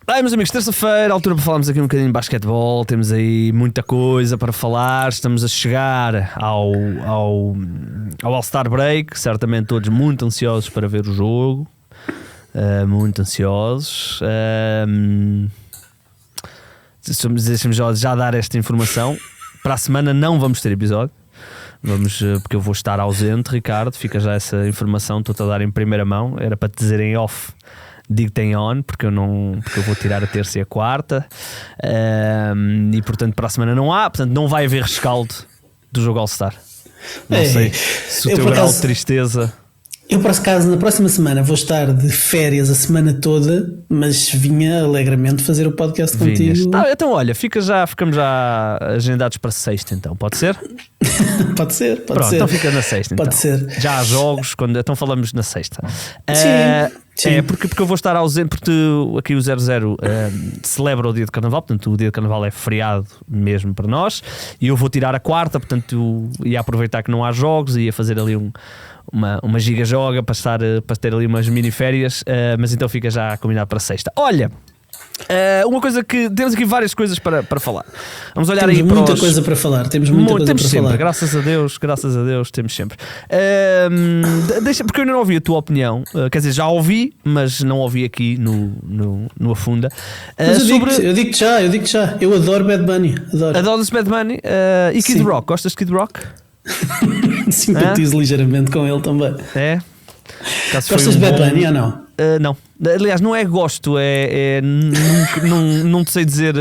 Meus amigos, terça-feira, altura para falarmos aqui um bocadinho de basquetebol. Temos aí muita coisa para falar. Estamos a chegar ao All-Star Break. Certamente todos muito ansiosos para ver o jogo. Muito ansiosos. Deixa-me já dar esta informação. Para a semana não vamos ter episódio. Porque eu vou estar ausente, Ricardo. Fica já essa informação. Estou-te a dar em primeira mão. Era para te dizer em off. Digo-te em on, porque eu vou tirar a terça e a quarta. E portanto para a semana não há. Portanto não vai haver rescaldo do jogo All-Star. Não sei se o teu grau de tristeza... Eu, por acaso, na próxima semana vou estar de férias a semana toda, mas vinha alegremente fazer o podcast contigo. Então olha, ficamos já agendados para sexta, então, pode ser? Pode ser. Pronto, então fica na sexta. Pode então. ser. Já há jogos, então falamos na sexta. Sim. Porque eu vou estar ausente, porque aqui o 00 celebra o dia de Carnaval, portanto o dia de Carnaval é feriado mesmo para nós, e eu vou tirar a quarta, portanto ia aproveitar que não há jogos, ia fazer ali uma giga-joga para ter ali umas mini-férias, mas então fica já combinado para sexta. Olha, uma coisa que temos aqui várias coisas para falar. Vamos olhar temos aí muita para coisa para falar. Temos muita coisa temos para sempre, falar. graças a Deus, temos sempre. Porque eu ainda não ouvi a tua opinião. Quer dizer, já ouvi, mas não ouvi aqui no Afunda. Mas eu digo-te já. Eu adoro Bad Bunny. Adoras Bad Bunny? E Kid Rock? Gostas de Kid Rock? Simpatizo ligeiramente com ele também. É? Gostas de Bad Bunny ou não? Não. Aliás, não é gosto, não te sei dizer.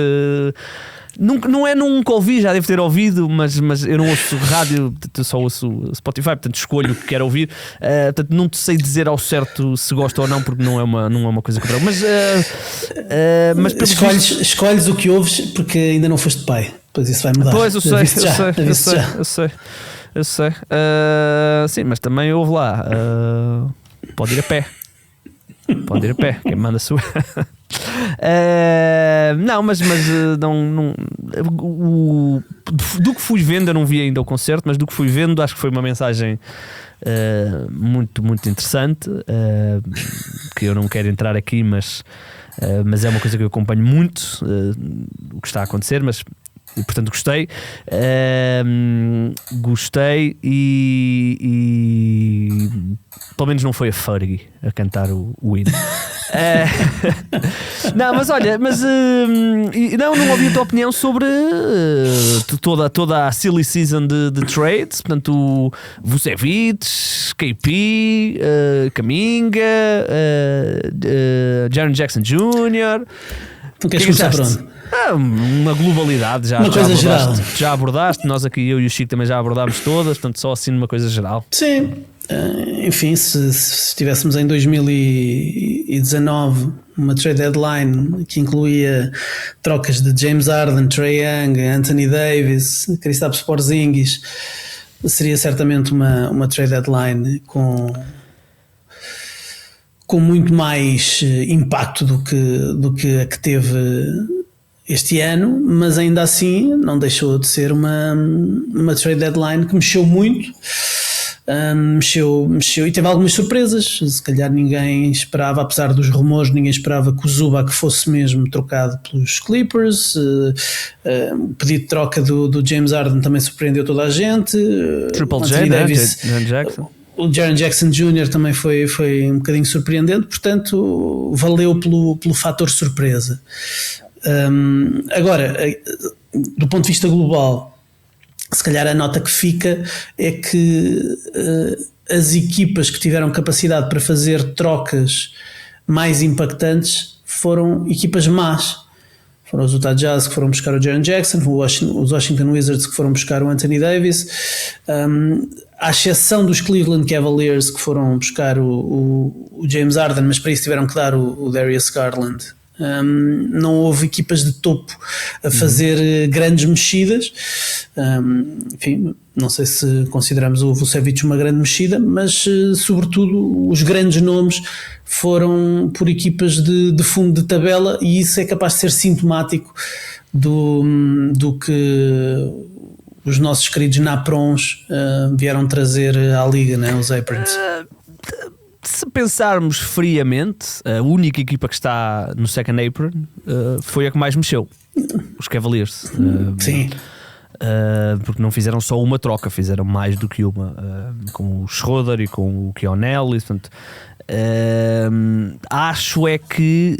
Nunca ouvi, já devo ter ouvido, mas eu não ouço rádio, eu só ouço Spotify, portanto escolho o que quero ouvir. Portanto, não te sei dizer ao certo se gosto ou não, porque não é uma coisa que eu mas escolhes o que ouves porque ainda não foste pai. Pois isso vai mudar. Pois, eu sei. Sim, mas também ouve lá. Pode ir a pé. Quem manda sua. Não, mas não, do que fui vendo, eu não vi ainda o concerto, mas do que fui vendo, acho que foi uma mensagem muito, muito interessante, que eu não quero entrar aqui, mas é uma coisa que eu acompanho muito, o que está a acontecer, e portanto gostei e pelo menos não foi a Fergie a cantar o hino. Não, mas olha, não ouvi a tua opinião sobre toda a silly season de trades, portanto o Vucevic, KP, Kuminga, Jaren Jackson Jr. Tu queres começar por onde? Uma globalidade, uma coisa geral. Já abordaste, nós aqui, eu e o Chico também já abordámos todas, portanto só assim numa coisa geral. Sim, enfim, se estivéssemos em 2019, uma trade deadline que incluía trocas de James Harden, Trae Young, Anthony Davis, Kristaps Porzingis, seria certamente uma trade deadline com muito mais impacto do que a que teve este ano, mas ainda assim não deixou de ser uma trade deadline que mexeu muito, mexeu e teve algumas surpresas. Se calhar ninguém esperava, apesar dos rumores, ninguém esperava que o Zubac fosse mesmo trocado pelos Clippers. O pedido de troca do James Harden também surpreendeu toda a gente. Triple J, Davis, Jaren Jackson. O Jaren Jackson Jr. também foi um bocadinho surpreendente, portanto valeu pelo fator surpresa. Agora, do ponto de vista global, se calhar a nota que fica é que as equipas que tiveram capacidade para fazer trocas mais impactantes foram equipas más. Foram os Utah Jazz que foram buscar o Jaren Jackson, os Washington Wizards que foram buscar o Anthony Davis, à exceção dos Cleveland Cavaliers que foram buscar o James Harden, mas para isso tiveram que dar o Darius Garland. Não houve equipas de topo a fazer grandes mexidas. Enfim, não sei se consideramos o Vucevic uma grande mexida, mas sobretudo os grandes nomes foram por equipas de fundo de tabela, e isso é capaz de ser sintomático do que os nossos queridos Naprons vieram trazer à liga, né? Os Aprons. se pensarmos friamente, a única equipa que está no second apron foi a que mais mexeu, os Cavaliers. Sim. Porque não fizeram só uma troca, fizeram mais do que uma, com o Schroeder e com o Keon Ellis. Portanto, acho é que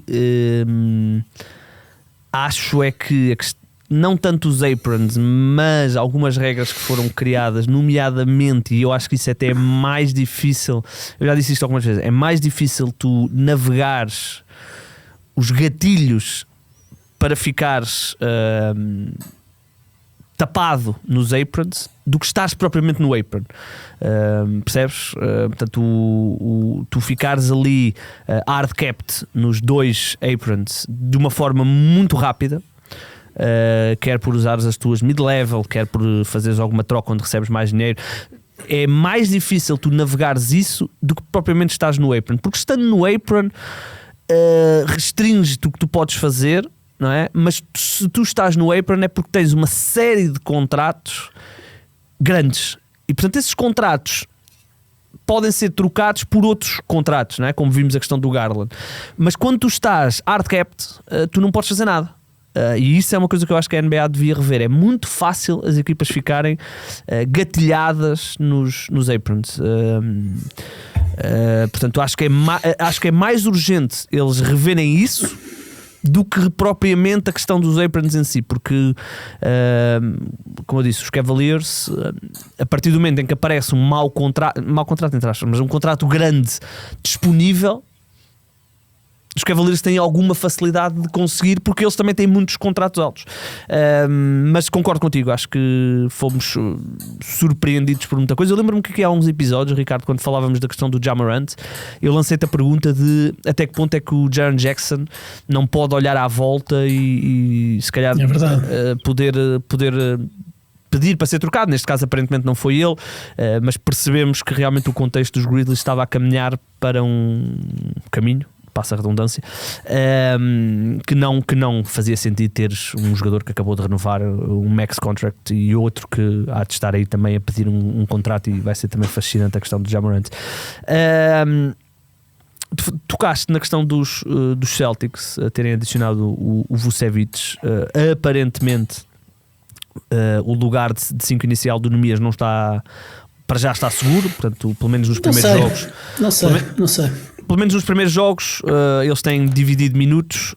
não tanto os aprons, mas algumas regras que foram criadas, nomeadamente, e eu acho que isso até é mais difícil, eu já disse isto algumas vezes, é mais difícil tu navegares os gatilhos para ficares tapado nos aprons do que estás propriamente no apron. Percebes? Portanto, tu ficares ali hard-capped nos dois aprons de uma forma muito rápida, quer por usares as tuas mid-level, quer por fazeres alguma troca onde recebes mais dinheiro. É mais difícil tu navegares isso do que propriamente estás no apron, porque estando no apron restringes-te o que tu podes fazer, não é? Mas se tu estás no apron é porque tens uma série de contratos grandes e portanto esses contratos podem ser trocados por outros contratos, não é? Como vimos a questão do Garland. Mas quando tu estás hard-capped, tu não podes fazer nada. E isso é uma coisa que eu acho que a NBA devia rever. É muito fácil as equipas ficarem gatilhadas nos aprons. Portanto, acho que é mais urgente eles reverem isso do que propriamente a questão dos aprons em si, porque como eu disse, os Cavaliers, a partir do momento em que aparece um mau contrato entre aspas, mas um contrato grande disponível, os Cavaliers têm alguma facilidade de conseguir, porque eles também têm muitos contratos altos. Mas concordo contigo, acho que fomos surpreendidos por muita coisa. Eu lembro-me que há uns episódios, Ricardo, quando falávamos da questão do Ja Morant, eu lancei-te a pergunta de até que ponto é que o Jaren Jackson não pode olhar à volta e se calhar poder pedir para ser trocado. Neste caso aparentemente não foi ele, mas percebemos que realmente o contexto dos Grizzlies estava a caminhar para um caminho, passa a redundância, que não fazia sentido teres um jogador que acabou de renovar um max contract e outro que há de estar aí também a pedir um contrato, e vai ser também fascinante a questão do Ja Morant. Tocaste na questão dos Celtics terem adicionado o Vucevic. Aparentemente o lugar de 5 inicial do Nemias não está, para já está seguro, portanto pelo menos nos primeiros jogos não sei. Pelo menos nos primeiros jogos eles têm dividido minutos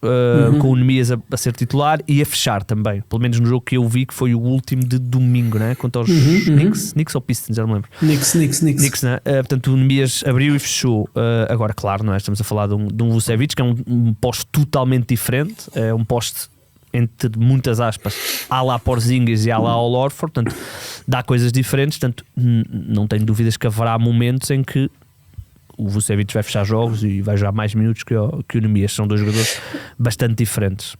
com o Nemias a ser titular e a fechar também. Pelo menos no jogo que eu vi, que foi o último de domingo, né? Contra os Knicks ou Pistons, já não me lembro. Knicks, né? Portanto o Nemias abriu e fechou. Agora, claro, não é? Estamos a falar de um Vucevic, que é um poste totalmente diferente, é um poste entre muitas aspas à lá Porzingis e à lá Al Horford, portanto dá coisas diferentes. Portanto não tenho dúvidas que haverá momentos em que o Vucevic vai fechar jogos e vai jogar mais minutos que o Nemias. São dois jogadores bastante diferentes.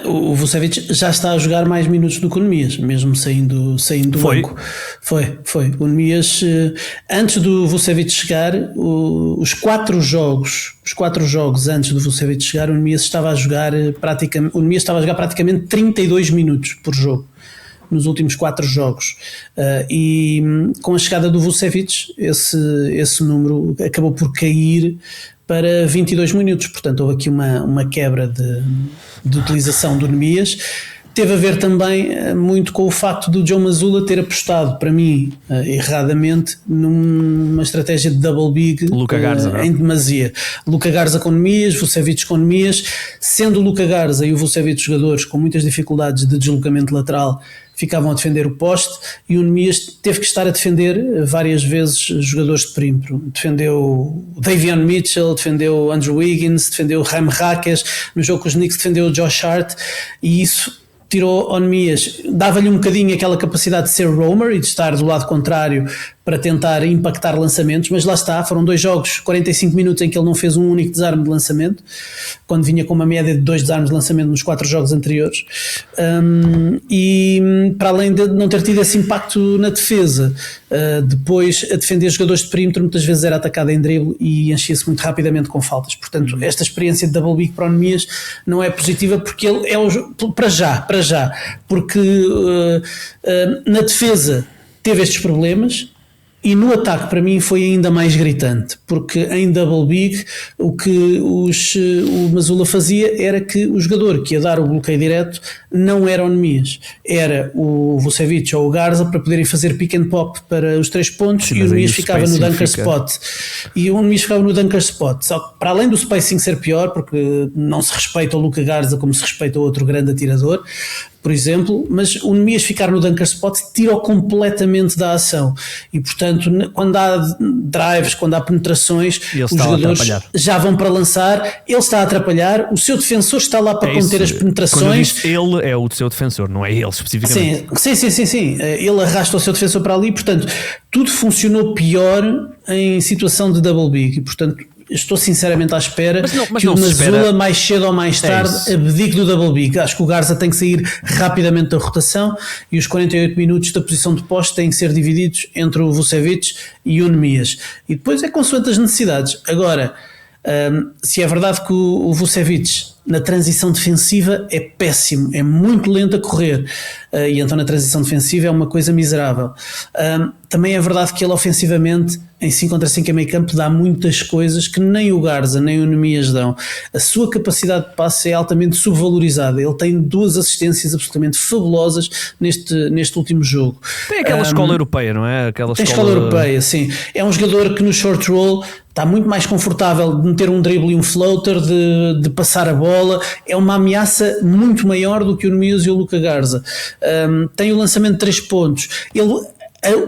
O Vucevic já está a jogar mais minutos do que o Nemias, mesmo saindo do banco. Foi. O Nemias, antes do Vucevic chegar, os quatro jogos antes do Vucevic chegar, o Nemias estava a jogar praticamente 32 minutos por jogo nos últimos 4 jogos, e com a chegada do Vucevic esse número acabou por cair para 22 minutos, portanto houve aqui uma quebra de utilização do Nemias. Teve a ver também muito com o facto do Joe Mazzulla ter apostado, para mim, erradamente, numa estratégia de double big Luka Garza, em demasia. Luka Garza com Nemias, Vucevic com Nemias, sendo o Luka Garza e o Vucevic jogadores com muitas dificuldades de deslocamento lateral, ficavam a defender o poste, e o Nemias teve que estar a defender várias vezes jogadores de perímetro. Defendeu o Davion Mitchell, defendeu o Andrew Wiggins, defendeu o Jaime Jaquez, no jogo com os Knicks defendeu o Josh Hart, e isso tirou ao Nemias, dava-lhe um bocadinho aquela capacidade de ser roamer e de estar do lado contrário para tentar impactar lançamentos, mas lá está, foram 2 jogos, 45 minutos em que ele não fez um único desarme de lançamento, quando vinha com uma média de 2 desarmes de lançamento nos 4 jogos anteriores. E para além de não ter tido esse impacto na defesa, depois a defender jogadores de perímetro muitas vezes era atacado em drible e enchia-se muito rapidamente com faltas. Portanto, esta experiência de double big para o Nemias não é positiva, porque ele é para já, porque na defesa teve estes problemas, E no ataque, para mim, foi ainda mais gritante, porque em Double Big o que o Mazzulla fazia era que o jogador que ia dar o bloqueio direto não era o Nemias, era o Vucevic ou o Garza para poderem fazer pick and pop para os 3 pontos. Sim, e o Nemias ficava no dunker spot. E o Nemias ficava no dunker spot. Só que, para além do spacing ser pior, porque não se respeita o Luka Garza como se respeita o outro grande atirador, por exemplo, mas o Nemias ficar no dunker spot tira-o completamente da ação e, portanto, quando há drives, quando há penetrações, os jogadores já vão para lançar, ele está a atrapalhar, o seu defensor está lá para conter as penetrações. Ele é o seu defensor, não é ele especificamente. Sim. Ele arrasta o seu defensor para ali, portanto, tudo funcionou pior em situação de Double Big e, portanto, estou sinceramente à espera que o Mazzulla mais cedo ou mais tarde abdique do Double Big. Acho que o Garza tem que sair rapidamente da rotação e os 48 minutos da posição de poste têm que ser divididos entre o Vucevic e o Nemias. E depois é consoante as necessidades. Agora, se é verdade que o Vucevic na transição defensiva é péssimo, é muito lento a correr, e então na transição defensiva é uma coisa miserável. Também é verdade que ele ofensivamente em 5 contra 5 em meio campo dá muitas coisas que nem o Garza nem o Nemias dão. A sua capacidade de passe é altamente subvalorizada. Ele tem 2 assistências absolutamente fabulosas neste último jogo. Tem aquela escola europeia, não é? Tem escola europeia, sim. É um jogador que no short roll está muito mais confortável de meter um drible e um floater, de passar a bola. É uma ameaça muito maior do que o Nemias e o Luka Garza. Tem o lançamento de 3 pontos. Ele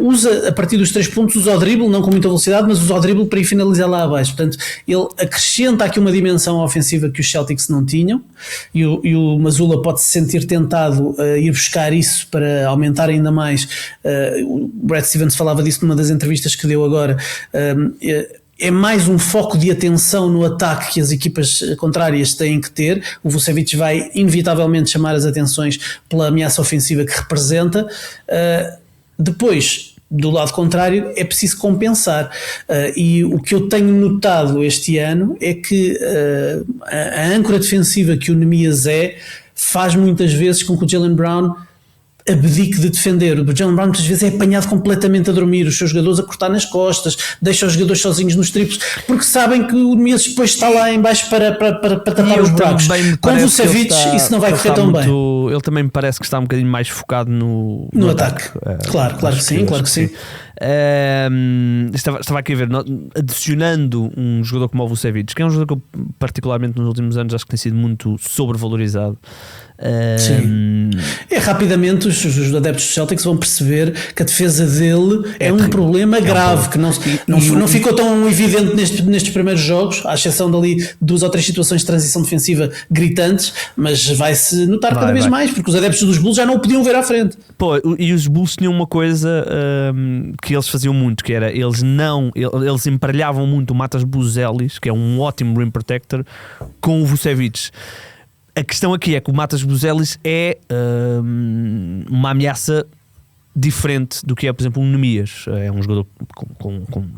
usa, a partir dos 3 pontos, usa o drible, não com muita velocidade, mas usa o drible para ir finalizar lá abaixo. Portanto, ele acrescenta aqui uma dimensão ofensiva que os Celtics não tinham, e o Mazzulla pode se sentir tentado a ir buscar isso para aumentar ainda mais. O Brad Stevens falava disso numa das entrevistas que deu agora. É mais um foco de atenção no ataque que as equipas contrárias têm que ter. O Vucevic vai inevitavelmente chamar as atenções pela ameaça ofensiva que representa. Depois, do lado contrário, é preciso compensar. E o que eu tenho notado este ano é que a âncora defensiva que o Nemias faz muitas vezes com que o Jaylen Brown abdique de defender. O Jaylen Brown muitas vezes é apanhado completamente a dormir, os seus jogadores a cortar nas costas, deixa os jogadores sozinhos nos triplos, porque sabem que o Nemias depois está lá em baixo para tapar os buracos. Com o Vucevic isso não vai correr tão bem. Ele também me parece que está um bocadinho mais focado no ataque. Claro que sim. Estava aqui a ver, adicionando um jogador como o Vucevic, que é um jogador que eu particularmente nos últimos anos acho que tem sido muito sobrevalorizado. Sim. Rapidamente os adeptos do Celtics vão perceber que a defesa dele é um problema grave, que não ficou tão evidente nestes primeiros jogos, à exceção dali 2 ou 3 situações de transição defensiva gritantes, mas vai-se notar cada vez mais, porque os adeptos dos Bulls já não o podiam ver à frente. E os Bulls tinham uma coisa que eles faziam muito, que era eles emparelhavam muito o Matas Buzelis, que é um ótimo rim protector, com o Vucevic. A questão aqui é que o Matas Buzelis é uma ameaça diferente do que é, por exemplo, um Nemias. É um jogador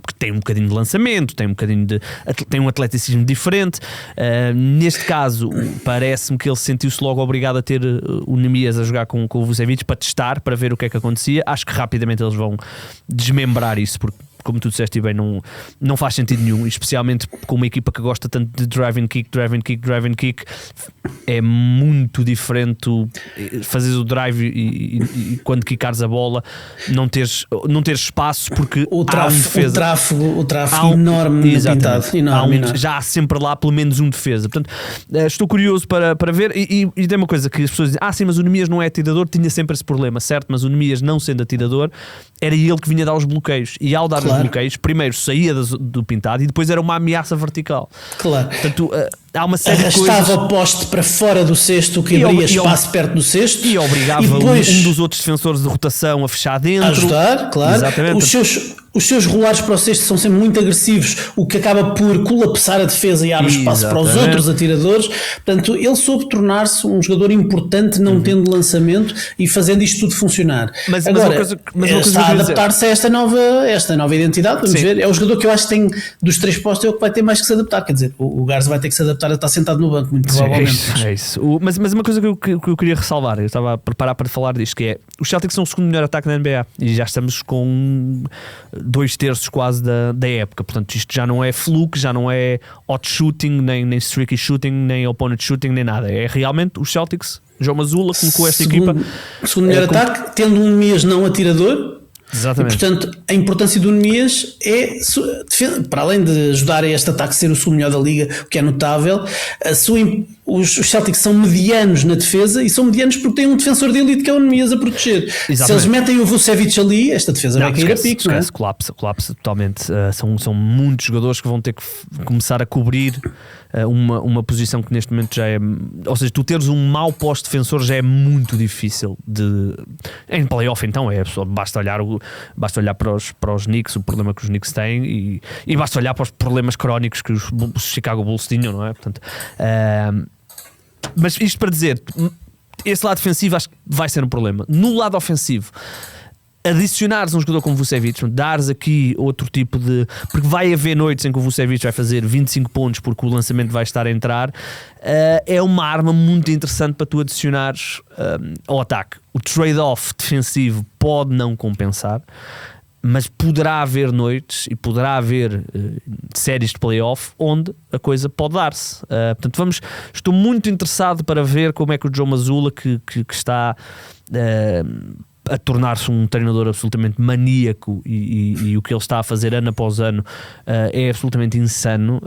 que tem um bocadinho de lançamento, tem um atleticismo diferente. Neste caso, parece-me que ele sentiu-se logo obrigado a ter o Nemias a jogar com o Vucevic para testar, para ver o que é que acontecia. Acho que rapidamente eles vão desmembrar isso, porque, como tu disseste bem, não faz sentido nenhum, especialmente com uma equipa que gosta tanto de drive and kick. É muito diferente fazeres o drive e quando quicares a bola não teres espaço, porque o tráfego enorme pintado, já há sempre lá pelo menos um defesa. Portanto, estou curioso para ver, e tem uma coisa que as pessoas dizem: sim, mas o Nemias não é atirador. Tinha sempre esse problema, certo? Mas o Nemias, não sendo atirador, era ele que vinha dar os bloqueios, e ao dar os bloqueios, primeiro saía do pintado e depois era uma ameaça vertical. Claro. Portanto, há uma série de coisas. Arrastava o poste para fora do cesto, que abria espaço perto do cesto, e obrigava um dos outros defensores de rotação a fechar dentro, a ajudar, claro. Exatamente. Os seus rolares para o cesto são sempre muito agressivos, o que acaba por colapsar a defesa e abre espaço para os outros atiradores. Portanto, ele soube tornar-se um jogador importante, não tendo lançamento e fazendo isto tudo funcionar. Mas está a adaptar-se a esta nova identidade. Vamos ver. É o jogador que eu acho que tem, dos 3 postos, é o que vai ter mais que se adaptar. Quer dizer, o Garza vai ter que se adaptar estar sentado no banco, muito provavelmente. É isso. Mas uma coisa que eu queria ressalvar, eu estava a preparar para falar disto, que é: os Celtics são o segundo melhor ataque da NBA e já estamos com 2/3 quase da época. Portanto, isto já não é fluke, já não é hot shooting, nem streaky shooting, nem opponent shooting, nem nada. É realmente os Celtics. João Mazzulla colocou esta equipa. Segundo melhor ataque, tendo um Nemias não atirador. Exatamente. E, portanto, a importância do Nemias é, para além de ajudar a este ataque a ser o segundo melhor da liga, o que é notável, os Celtics são medianos na defesa, e são medianos porque têm um defensor de elite que é o Nemias a proteger. Exatamente. Se eles metem o Vucevic ali, esta defesa vai cair a pico. Esquece, colapsa totalmente. São muitos jogadores que vão ter que começar a cobrir uma posição que neste momento já é, ou seja, tu teres um mau pós-defensor já é muito difícil em playoff. Então basta olhar para os Knicks, o problema que os Knicks têm, e basta olhar para os problemas crónicos que os Chicago Bulls tinham, não é? Portanto, mas isto para dizer, esse lado defensivo acho que vai ser um problema. No lado ofensivo, adicionares um jogador como o Vucevic, dares aqui outro tipo de... Porque vai haver noites em que o Vucevic vai fazer 25 pontos porque o lançamento vai estar a entrar. É uma arma muito interessante para tu adicionares ao ataque. O trade-off defensivo pode não compensar, mas poderá haver noites e poderá haver séries de playoff onde a coisa pode dar-se. Portanto, estou muito interessado para ver como é que o Joe Mazzulla, que está a tornar-se um treinador absolutamente maníaco, e o que ele está a fazer ano após ano é absolutamente insano,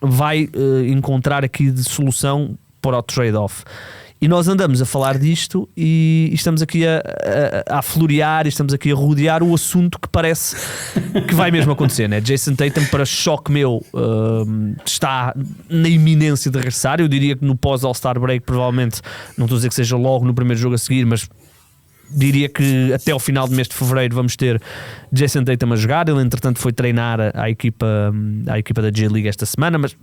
vai encontrar aqui de solução para o trade-off. E nós andamos a falar disto e estamos aqui a florear, e estamos aqui a rodear o assunto que parece que vai mesmo acontecer, né? Jason Tatum, para choque meu, está na iminência de regressar. Eu diria que no pós-All-Star Break, provavelmente, não estou a dizer que seja logo no primeiro jogo a seguir, mas diria que até ao final do mês de fevereiro vamos ter Jason Tatum a jogar. Ele entretanto foi treinar a equipa da G-League esta semana, mas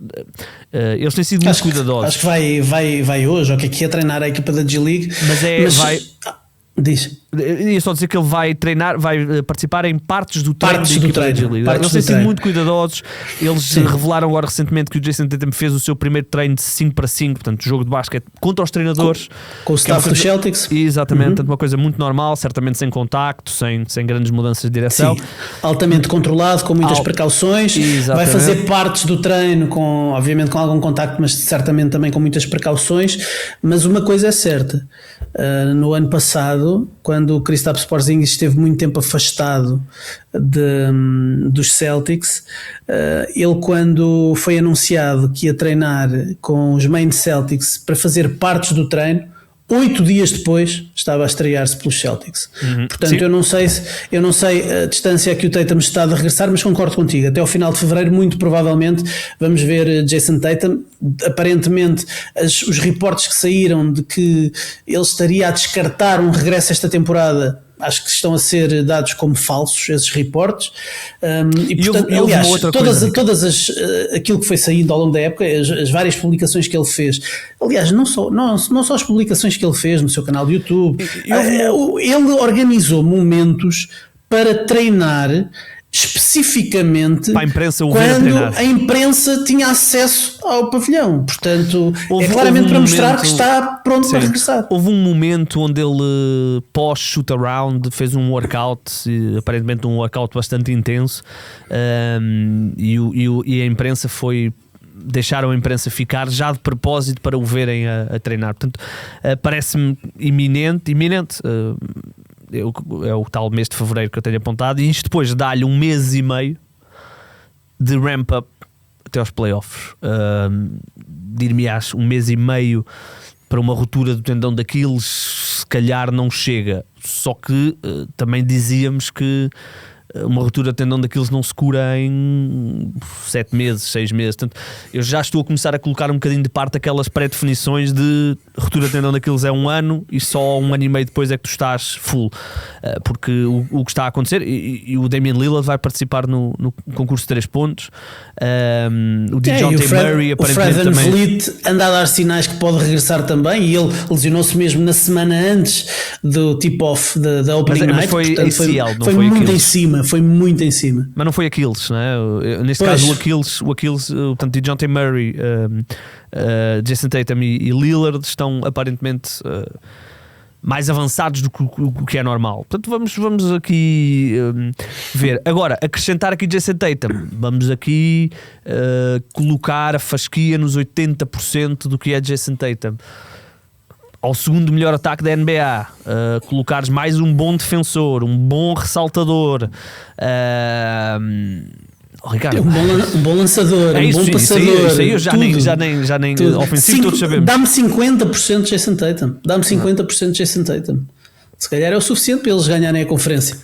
eles têm sido muito cuidadosos. Acho que vai hoje, ou que é treinar a equipa da G-League. Diz. Ia só dizer que ele vai treinar, vai participar em partes do treino da equipa da G-League. Eles têm sido muito cuidadosos. Eles revelaram agora recentemente que o Jason Tatum fez o seu primeiro treino de 5-5, portanto, jogo de basquete contra os treinadores, com o staff dos Celtics. Exatamente, portanto, uma coisa muito normal, certamente sem contacto, sem grandes mudanças de direção. Sim. Altamente controlado, com muitas precauções. Exatamente. Vai fazer partes do treino, obviamente com algum contacto, mas certamente também com muitas precauções. Mas uma coisa é certa: no ano passado, quando o Kristaps Porzingis esteve muito tempo afastado dos Celtics, ele, quando foi anunciado que ia treinar com os main Celtics para fazer partes do treino, 8 dias depois estava a estrear-se pelos Celtics. Portanto, eu não sei a distância a que o Tatum está de regressar, mas concordo contigo. Até ao final de fevereiro, muito provavelmente, vamos ver Jason Tatum. Aparentemente, os reportes que saíram de que ele estaria a descartar um regresso esta temporada, acho que estão a ser dados como falsos, esses reportes. E portanto, aliás, aquilo que foi saindo ao longo da época, as várias publicações que ele fez, aliás, não só as publicações que ele fez no seu canal de YouTube, ele organizou momentos para treinar especificamente para a imprensa quando a imprensa tinha acesso ao pavilhão. Portanto, é claramente para mostrar que está pronto para regressar. Houve um momento onde ele, pós-shoot-around, fez um workout, aparentemente um workout bastante intenso, e a imprensa deixaram a imprensa ficar já de propósito para o verem a treinar. Portanto, parece-me iminente. É o tal mês de fevereiro que eu tenho apontado, e isto depois dá-lhe 1 mês e meio de ramp-up até aos playoffs. Dir-me-ás, 1 mês e meio para uma ruptura do tendão daqueles, se calhar não chega. Só que também dizíamos que uma ruptura de tendão daqueles não se cura em 7 meses, 6 meses. Portanto, eu já estou a começar a colocar um bocadinho de parte aquelas pré-definições de ruptura de tendão daqueles é 1 ano e só 1 ano e meio depois é que tu estás full. Porque o que está a acontecer, e o Damian Lillard vai participar no concurso de 3 pontos, o DeJounte Murray aparentemente o Fred também VanVleet anda a dar sinais que pode regressar também, e ele lesionou-se mesmo na semana antes do tip-off da Opening Night. Foi portanto, ACL, foi muito aquilo. em cima. foi muito em cima. Mas não foi Aquiles, não é? Neste Pois. caso, o Aquiles, portanto, DeJounte Murray, Jason Tatum e Lillard estão aparentemente mais avançados do que é normal. Portanto, vamos aqui ver. Agora, acrescentar aqui Jason Tatum. Vamos aqui colocar a fasquia nos 80% do que é Jason Tatum. Ao segundo melhor ataque da NBA, colocares mais um bom defensor, um bom ressaltador, Ricardo, Um bom lançador, um bom passador. Isso aí eu já nem ofensivo, todos sabemos. Dá-me 50% de Jason Tatum. Dá-me 50% de Jason Tatum. Se calhar é o suficiente para eles ganharem a conferência.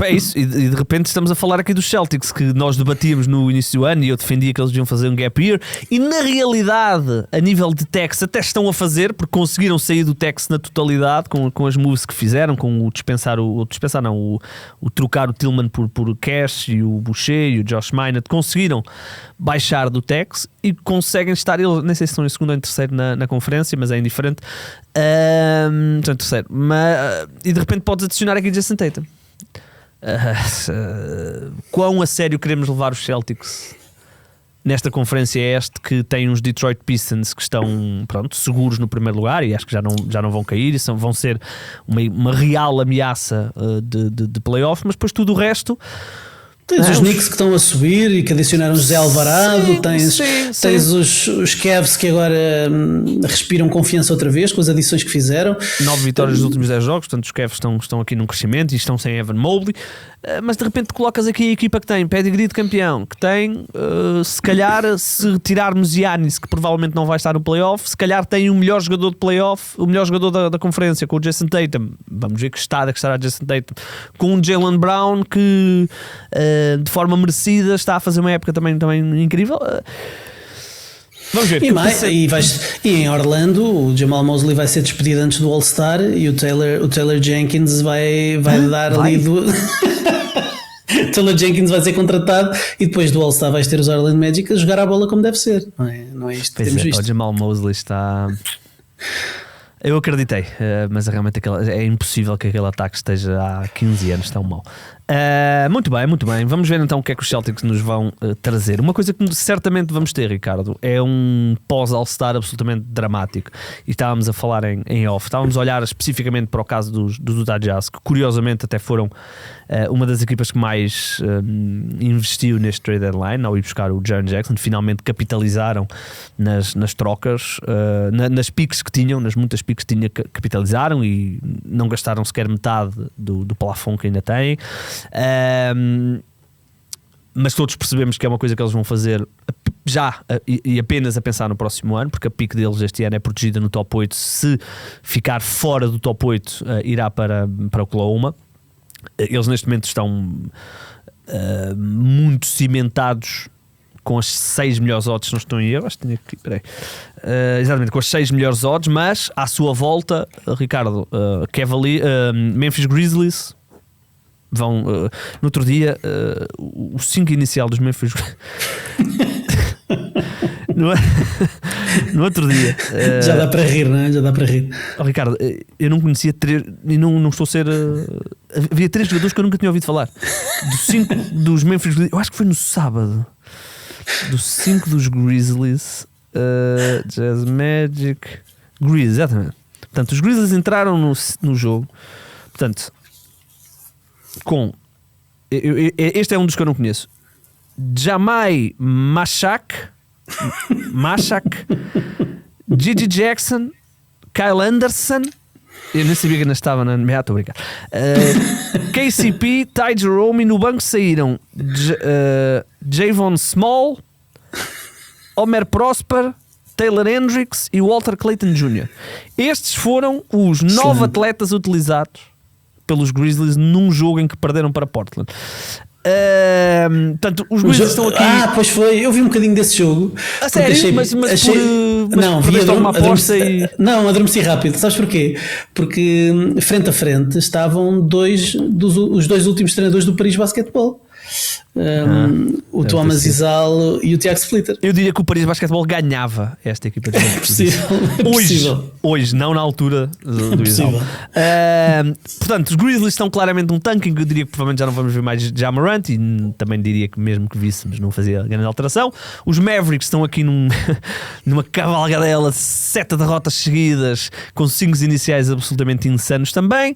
É isso, e de repente estamos a falar aqui dos Celtics, que nós debatíamos no início do ano e eu defendia que eles deviam fazer um gap year, e na realidade, a nível de tax, até estão a fazer, porque conseguiram sair do tax na totalidade com as moves que fizeram, com o trocar o Tillman por Cash e o Boucher e o Josh Minott, conseguiram baixar do tax e conseguem estar, eles nem sei se estão em segundo ou em terceiro na conferência, mas é indiferente, estão em terceiro, e de repente podes adicionar aqui Jason Tatum. Quão a sério queremos levar os Celtics nesta conferência que tem uns Detroit Pistons que estão seguros no primeiro lugar e acho que já não vão cair e vão ser uma real ameaça de playoff, mas depois tudo o resto. Tens os Knicks que estão a subir e que adicionaram José Alvarado, tens os Cavs que agora respiram confiança outra vez com as adições que fizeram. 9 vitórias nos últimos 10 jogos, portanto os Cavs estão aqui num crescimento e estão sem Evan Mobley, mas de repente colocas aqui a equipa que tem pedigree de campeão, que tem, se calhar, se tirarmos Giannis, que provavelmente não vai estar no playoff, se calhar tem o melhor jogador de playoff, o melhor jogador da conferência, com o Jason Tatum. Vamos ver que estará Jason Tatum, com o Jaylen Brown que de forma merecida está a fazer uma época também incrível. Vamos ver. E em Orlando o Jamal Mosley vai ser despedido antes do All-Star e o Taylor Jenkins vai dar ali do... Taylor Jenkins vai ser contratado e depois do All-Star vais ter os Orlando Magic a jogar a bola como deve ser. Não é isto que temos visto. O Jamal Mosley está... Eu acreditei, mas realmente é impossível que aquele ataque esteja há 15 anos tão mau. Muito bem. Vamos ver então o que é que os Celtics nos vão trazer. Uma coisa que certamente vamos ter, Ricardo, é um pós-All-Star absolutamente dramático. E estávamos a falar em off, estávamos a olhar especificamente para o caso do Utah Jazz, que curiosamente até foram uma das equipas que mais investiu neste trade deadline ao ir buscar o Jaren Jackson. Finalmente capitalizaram nas trocas, nas picks que tinham, nas muitas picks que tinham, capitalizaram e não gastaram sequer metade do plafond que ainda têm. Mas todos percebemos que é uma coisa que eles vão fazer já e apenas a pensar no próximo ano, porque a pick deles este ano é protegida no top 8. Se ficar fora do top 8, irá para Oklahoma. Eles neste momento estão muito cimentados com as 6 melhores odds, não estou em erro, acho que tenho aqui, peraí. Exatamente, com as 6 melhores odds, mas à sua volta, Ricardo, Memphis Grizzlies vão, no outro dia, o 5 inicial dos Memphis no outro dia já dá para rir, não é? Já dá para rir. Ricardo, eu não conhecia 3 e não estou a ser havia 3 jogadores que eu nunca tinha ouvido falar do 5 dos Memphis Grizzlies, eu acho que foi no sábado, do 5 dos Grizzlies, Jazz, Magic, Grizzlies, exatamente. Portanto, os Grizzlies entraram no jogo, portanto, com este é um dos que eu não conheço: Jamai Mashak, Gigi Jackson, Kyle Anderson, eu nem sabia que ainda estava na NBA, estou a brincar, KCP, Ty Jerome, e no banco saíram Javon Small, Omer Prosper, Taylor Hendricks e Walter Clayton Jr. Estes foram os 9 atletas utilizados pelos Grizzlies num jogo em que perderam para Portland. Portanto, os Grizzlies estão aqui. Pois foi, eu vi um bocadinho desse jogo. A sério? Mas não, vi uma aposta Não, adormeci rápido. Sabes porquê? Porque frente a frente estavam os dois últimos treinadores do Paris Basquetebol. o Thomas Izal e o Tiago Splitter. Eu diria que o Paris Basquetebol ganhava esta equipa de possível. Hoje, não na altura do Izal. Portanto, os Grizzlies estão claramente um tanking. Eu diria que provavelmente já não vamos ver mais Ja Morant, e também diria que mesmo que víssemos não fazia grande alteração. Os Mavericks estão aqui numa cavalgadela, 7 derrotas seguidas, com 5 iniciais absolutamente insanos também.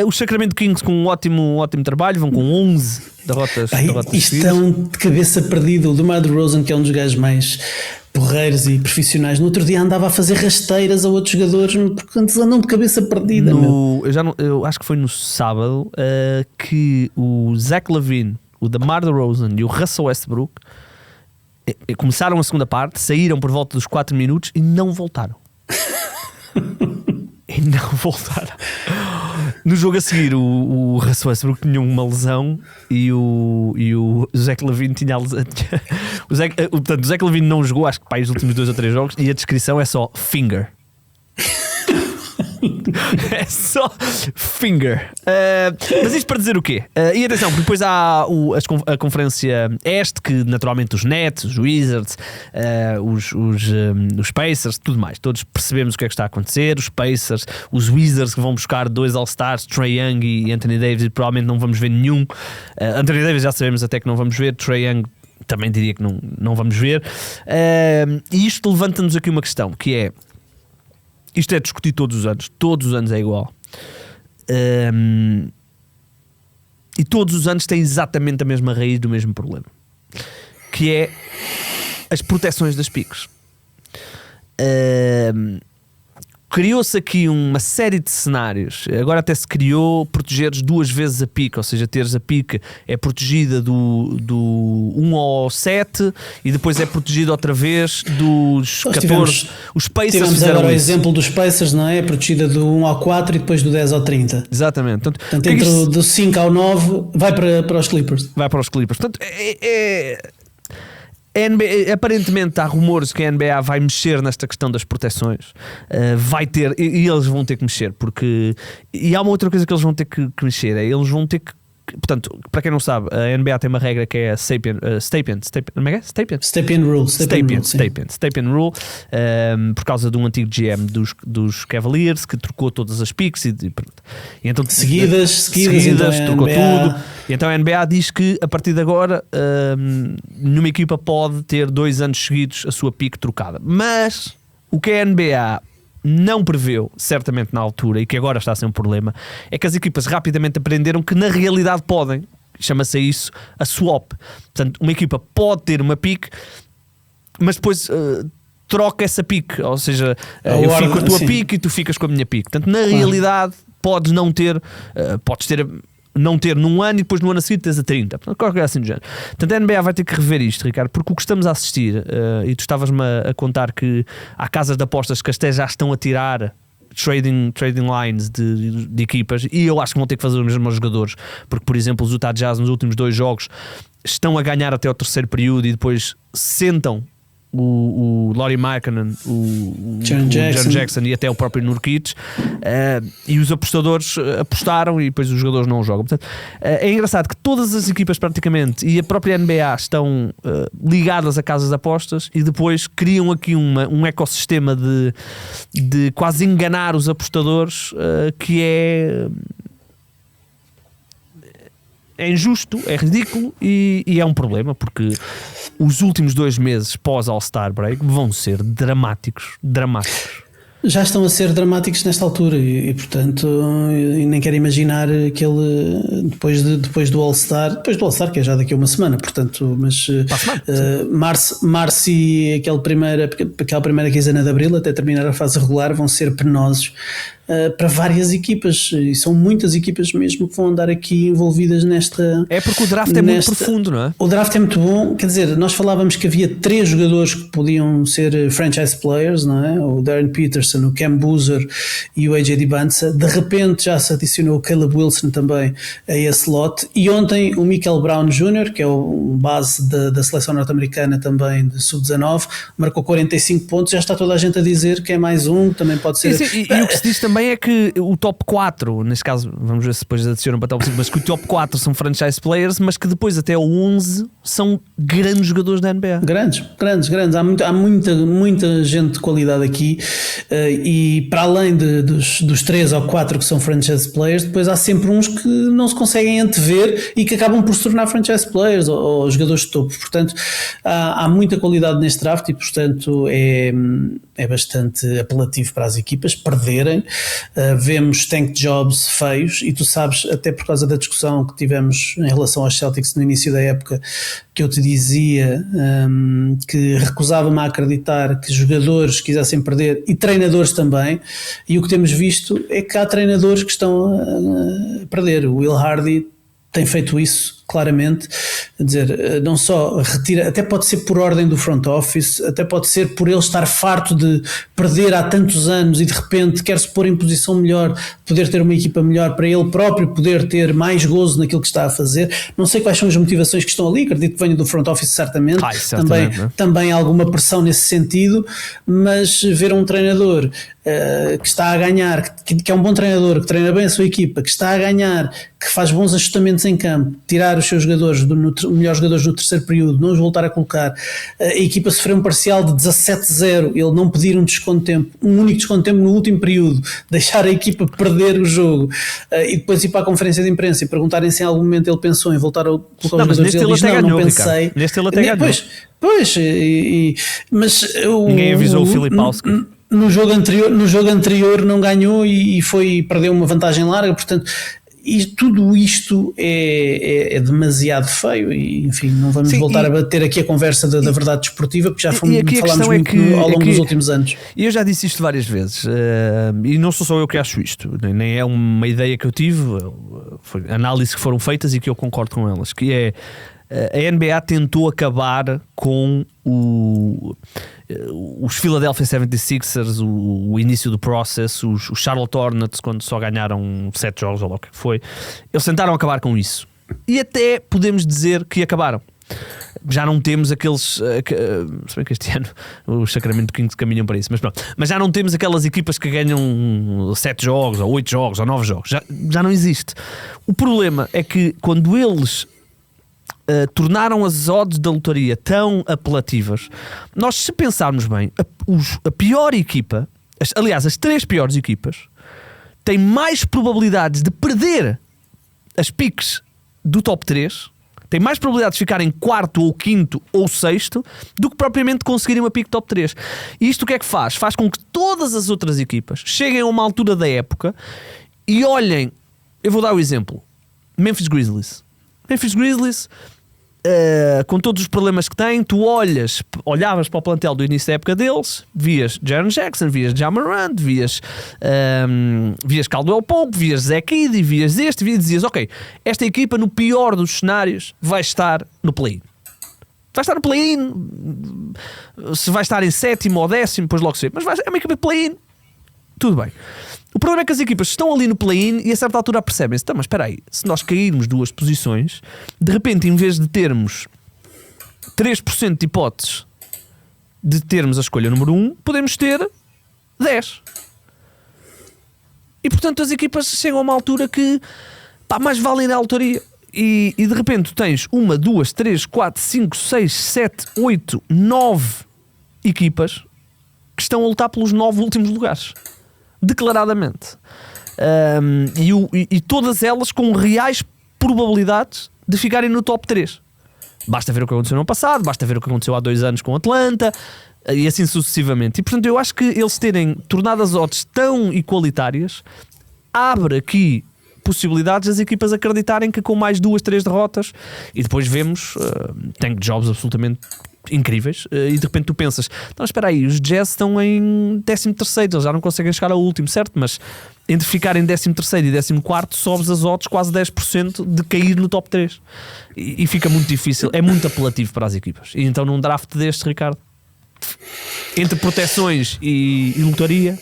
Os Sacramento Kings com um ótimo trabalho, vão com 11 derrotas estão de cabeça perdida. O DeMar DeRozan, que é um dos gajos mais porreiros e profissionais, no outro dia andava a fazer rasteiras a outros jogadores porque antes andam de cabeça perdida. Eu acho que foi no sábado que o Zach LaVine, o DeMar DeRozan e o Russell Westbrook começaram a segunda parte, saíram por volta dos 4 minutos e não voltaram. No jogo a seguir, o Russell Westbrook tinha uma lesão e o Zach LaVine tinha a lesão. Portanto, o Zach LaVine não jogou, acho que para os últimos 2 ou 3 jogos, e a descrição é só finger. É só finger. Mas isto para dizer o quê? E atenção, porque depois há a conferência este, que naturalmente os Nets, os Wizards, os Pacers, tudo mais, todos percebemos o que é que está a acontecer. Os Pacers, os Wizards, que vão buscar 2 All-Stars, Trae Young e Anthony Davis, e provavelmente não vamos ver nenhum. Anthony Davis já sabemos até que não vamos ver. Trae Young também diria que não vamos ver. E isto levanta-nos aqui uma questão, que é: isto é discutido todos os anos é igual. E todos os anos tem exatamente a mesma raiz do mesmo problema, que é as proteções das piques. Criou-se aqui uma série de cenários. Agora até se criou protegeres 2 vezes a pique, ou seja, teres a pique é protegida do 1 ao 7 e depois é protegida outra vez dos 14. Os Pacers tivemos agora o exemplo dos Pacers, não é? Protegida do 1 ao 4 e depois do 10 ao 30. Exatamente. Portanto entre do 5 ao 9 vai para os Clippers. Portanto, aparentemente há rumores que a NBA vai mexer nesta questão das proteções, vai ter, e eles vão ter que mexer, porque, e há uma outra coisa que eles vão ter que mexer, eles vão ter que, portanto, para quem não sabe, a NBA tem uma regra que é a Stapien Rule, por causa de um antigo GM dos Cavaliers que trocou todas as picks e então, seguidas então trocou tudo. E então a NBA diz que a partir de agora nenhuma equipa pode ter 2 anos seguidos a sua pick trocada, mas o que a NBA não preveu, certamente na altura, e que agora está a ser um problema, é que as equipas rapidamente aprenderam que na realidade podem, chama-se isso a swap. Portanto, uma equipa pode ter uma pick, mas depois troca essa pick, ou seja, eu fico com a tua pick e tu ficas com a minha pick. Portanto, na realidade podes não ter, não ter num ano e depois no ano a seguir tens a 30. Qualquer coisa assim do género. Portanto, a NBA vai ter que rever isto, Ricardo, porque o que estamos a assistir, e tu estavas-me a contar que há casas de apostas que até já estão a tirar trading lines de equipas, e eu acho que vão ter que fazer o mesmo aos jogadores, porque, por exemplo, os Utah Jazz nos últimos 2 jogos estão a ganhar até o 3º período e depois sentam o Lauri Markkanen, o Jaren Jackson e até o próprio Nurkic, e os apostadores apostaram e depois os jogadores não jogam. Portanto, é engraçado que todas as equipas praticamente e a própria NBA estão ligadas a casas de apostas e depois criam aqui um ecossistema de quase enganar os apostadores, que é injusto, é ridículo e é um problema, porque os últimos 2 meses pós All-Star Break vão ser dramáticos. Já estão a ser dramáticos nesta altura e portanto, nem quero imaginar aquele depois do All-Star, que é já daqui a uma semana, portanto, mas março e aquela primeira quinzena de abril até terminar a fase regular vão ser penosos para várias equipas, e são muitas equipas mesmo que vão andar aqui envolvidas nesta... É porque o draft é muito profundo, não é? O draft é muito bom, quer dizer, nós falávamos que havia 3 jogadores que podiam ser franchise players, não é? O Darren Peterson, o Cam Boozer e o AJ Dibbanza. De repente já se adicionou o Caleb Wilson também a esse lote, e ontem o Michael Brown Jr., que é o base da seleção norte-americana também de sub-19, marcou 45 pontos. Já está toda a gente a dizer que é mais um, também pode ser... E o que se diz também também é que o top 4, neste caso, vamos ver se depois adicionam para top 5, mas que o top 4 são franchise players, mas que depois até o 11 são grandes jogadores da NBA. Grandes. Há muita gente de qualidade aqui, e para além dos 3 ou 4 que são franchise players, depois há sempre uns que não se conseguem antever e que acabam por se tornar franchise players ou jogadores de topo. Portanto, há muita qualidade neste draft e, portanto, é bastante apelativo para as equipas perderem. Vemos tank jobs feios, e tu sabes, até por causa da discussão que tivemos em relação aos Celtics no início da época, que eu te dizia que recusava-me a acreditar que jogadores quisessem perder, e treinadores também, e o que temos visto é que há treinadores que estão a perder. O Will Hardy tem feito isso claramente, quer dizer, não só retira, até pode ser por ordem do front office, até pode ser por ele estar farto de perder há tantos anos e de repente quer-se pôr em posição melhor, poder ter uma equipa melhor para ele próprio, poder ter mais gozo naquilo que está a fazer. Não sei quais são as motivações que estão ali, acredito que venham do front office certamente, também alguma pressão nesse sentido, mas ver um treinador que está a ganhar, que é um bom treinador, que treina bem a sua equipa, que está a ganhar, que faz bons ajustamentos em campo, tirar os seus jogadores, melhores jogadores no terceiro período, não os voltar a colocar, a equipa sofreu um parcial de 17-0, ele não pedir um desconto de tempo, um único desconto de tempo no último período, deixar a equipa perder o jogo, e depois ir para a conferência de imprensa e perguntarem se em algum momento ele pensou em voltar a colocar os jogadores, ele diz, não pensei. Neste ele até ganhou. Pois, mas ninguém avisou o Filipowski. No jogo anterior não ganhou e perdeu uma vantagem larga, portanto, e tudo isto é demasiado feio, e enfim, não vamos voltar a bater aqui a conversa da verdade desportiva, porque já falámos muito ao longo dos últimos anos. E eu já disse isto várias vezes, e não sou só eu que acho isto, nem é uma ideia que eu tive, foi análises que foram feitas e que eu concordo com elas, que é: a NBA tentou acabar com os Philadelphia 76ers, o início do processo, os Charlotte Hornets, quando só ganharam 7 jogos ou lá o que foi. Eles tentaram acabar com isso. E até podemos dizer que acabaram. Já não temos aqueles. Se bem que este ano os Sacramento Kings caminham para isso, mas pronto. Mas já não temos aquelas equipas que ganham 7 jogos, ou 8 jogos, ou 9 jogos. Já não existe. O problema é que quando eles tornaram as odds da lotaria tão apelativas, nós, se pensarmos bem, a pior equipa, aliás, as 3 piores equipas, têm mais probabilidades de perder as picks do top 3, têm mais probabilidades de ficar em 4º ou 5º ou 6º do que propriamente conseguirem uma pick top 3. E isto o que é que faz? Faz com que todas as outras equipas cheguem a uma altura da época e olhem. Eu vou dar o exemplo: Memphis Grizzlies, com todos os problemas que têm, tu olhavas para o plantel do início da época deles, vias Jaren Jackson, vias Ja Morant, vias Caldwell Pope, vias Zach Edey, vias e dizias: ok, esta equipa, no pior dos cenários, vai estar no play-in. Vai estar no play-in, se vai estar em 7º ou 10º, depois logo se vê, mas é uma equipa de play-in, tudo bem. O problema é que as equipas estão ali no play-in e a certa altura percebem-se: mas espera aí, se nós cairmos 2 posições, de repente, em vez de termos 3% de hipóteses de termos a escolha número 1, podemos ter 10. E portanto as equipas chegam a uma altura que mais valem na autoria. E de repente tu tens 1, 2, 3, 4, 5, 6, 7, 8, 9 equipas que estão a lutar pelos 9 últimos lugares, declaradamente, e todas elas com reais probabilidades de ficarem no top 3. Basta ver o que aconteceu no ano passado, basta ver o que aconteceu há 2 anos com Atlanta, e assim sucessivamente. E portanto eu acho que eles terem tornado as odds tão igualitárias abre aqui possibilidades das equipas acreditarem que com mais 2, 3 derrotas, e depois vemos tank jobs absolutamente incríveis, e de repente tu pensas: então espera aí, os Jazz estão em 13º, eles já não conseguem chegar ao último, certo? Mas entre ficar em 13º e 14º sobes as odds quase 10% de cair no top 3, e fica muito difícil, é muito apelativo para as equipas. E então num draft destes, Ricardo, entre proteções e lotaria,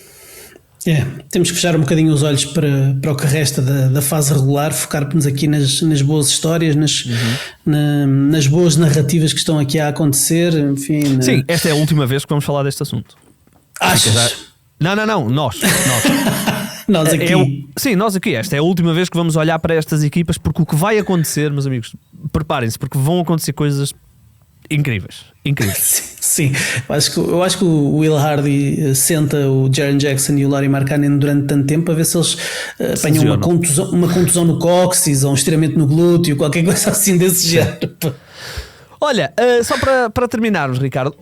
temos que fechar um bocadinho os olhos para o que resta da fase regular, focar-nos aqui nas boas histórias, nas boas narrativas que estão aqui a acontecer. Enfim, sim, esta é a última vez que vamos falar deste assunto. Achas? Não, nós. Nós aqui. Sim, nós aqui. Esta é a última vez que vamos olhar para estas equipas, porque o que vai acontecer, meus amigos, preparem-se, porque vão acontecer coisas incríveis. Sim, eu acho que o Will Hardy senta o Jaren Jackson e o Lauri Markkanen durante tanto tempo a ver se eles apanham uma contusão no cóccix ou um estiramento no glúteo, qualquer coisa assim desse género. Olha, só para terminarmos, Ricardo,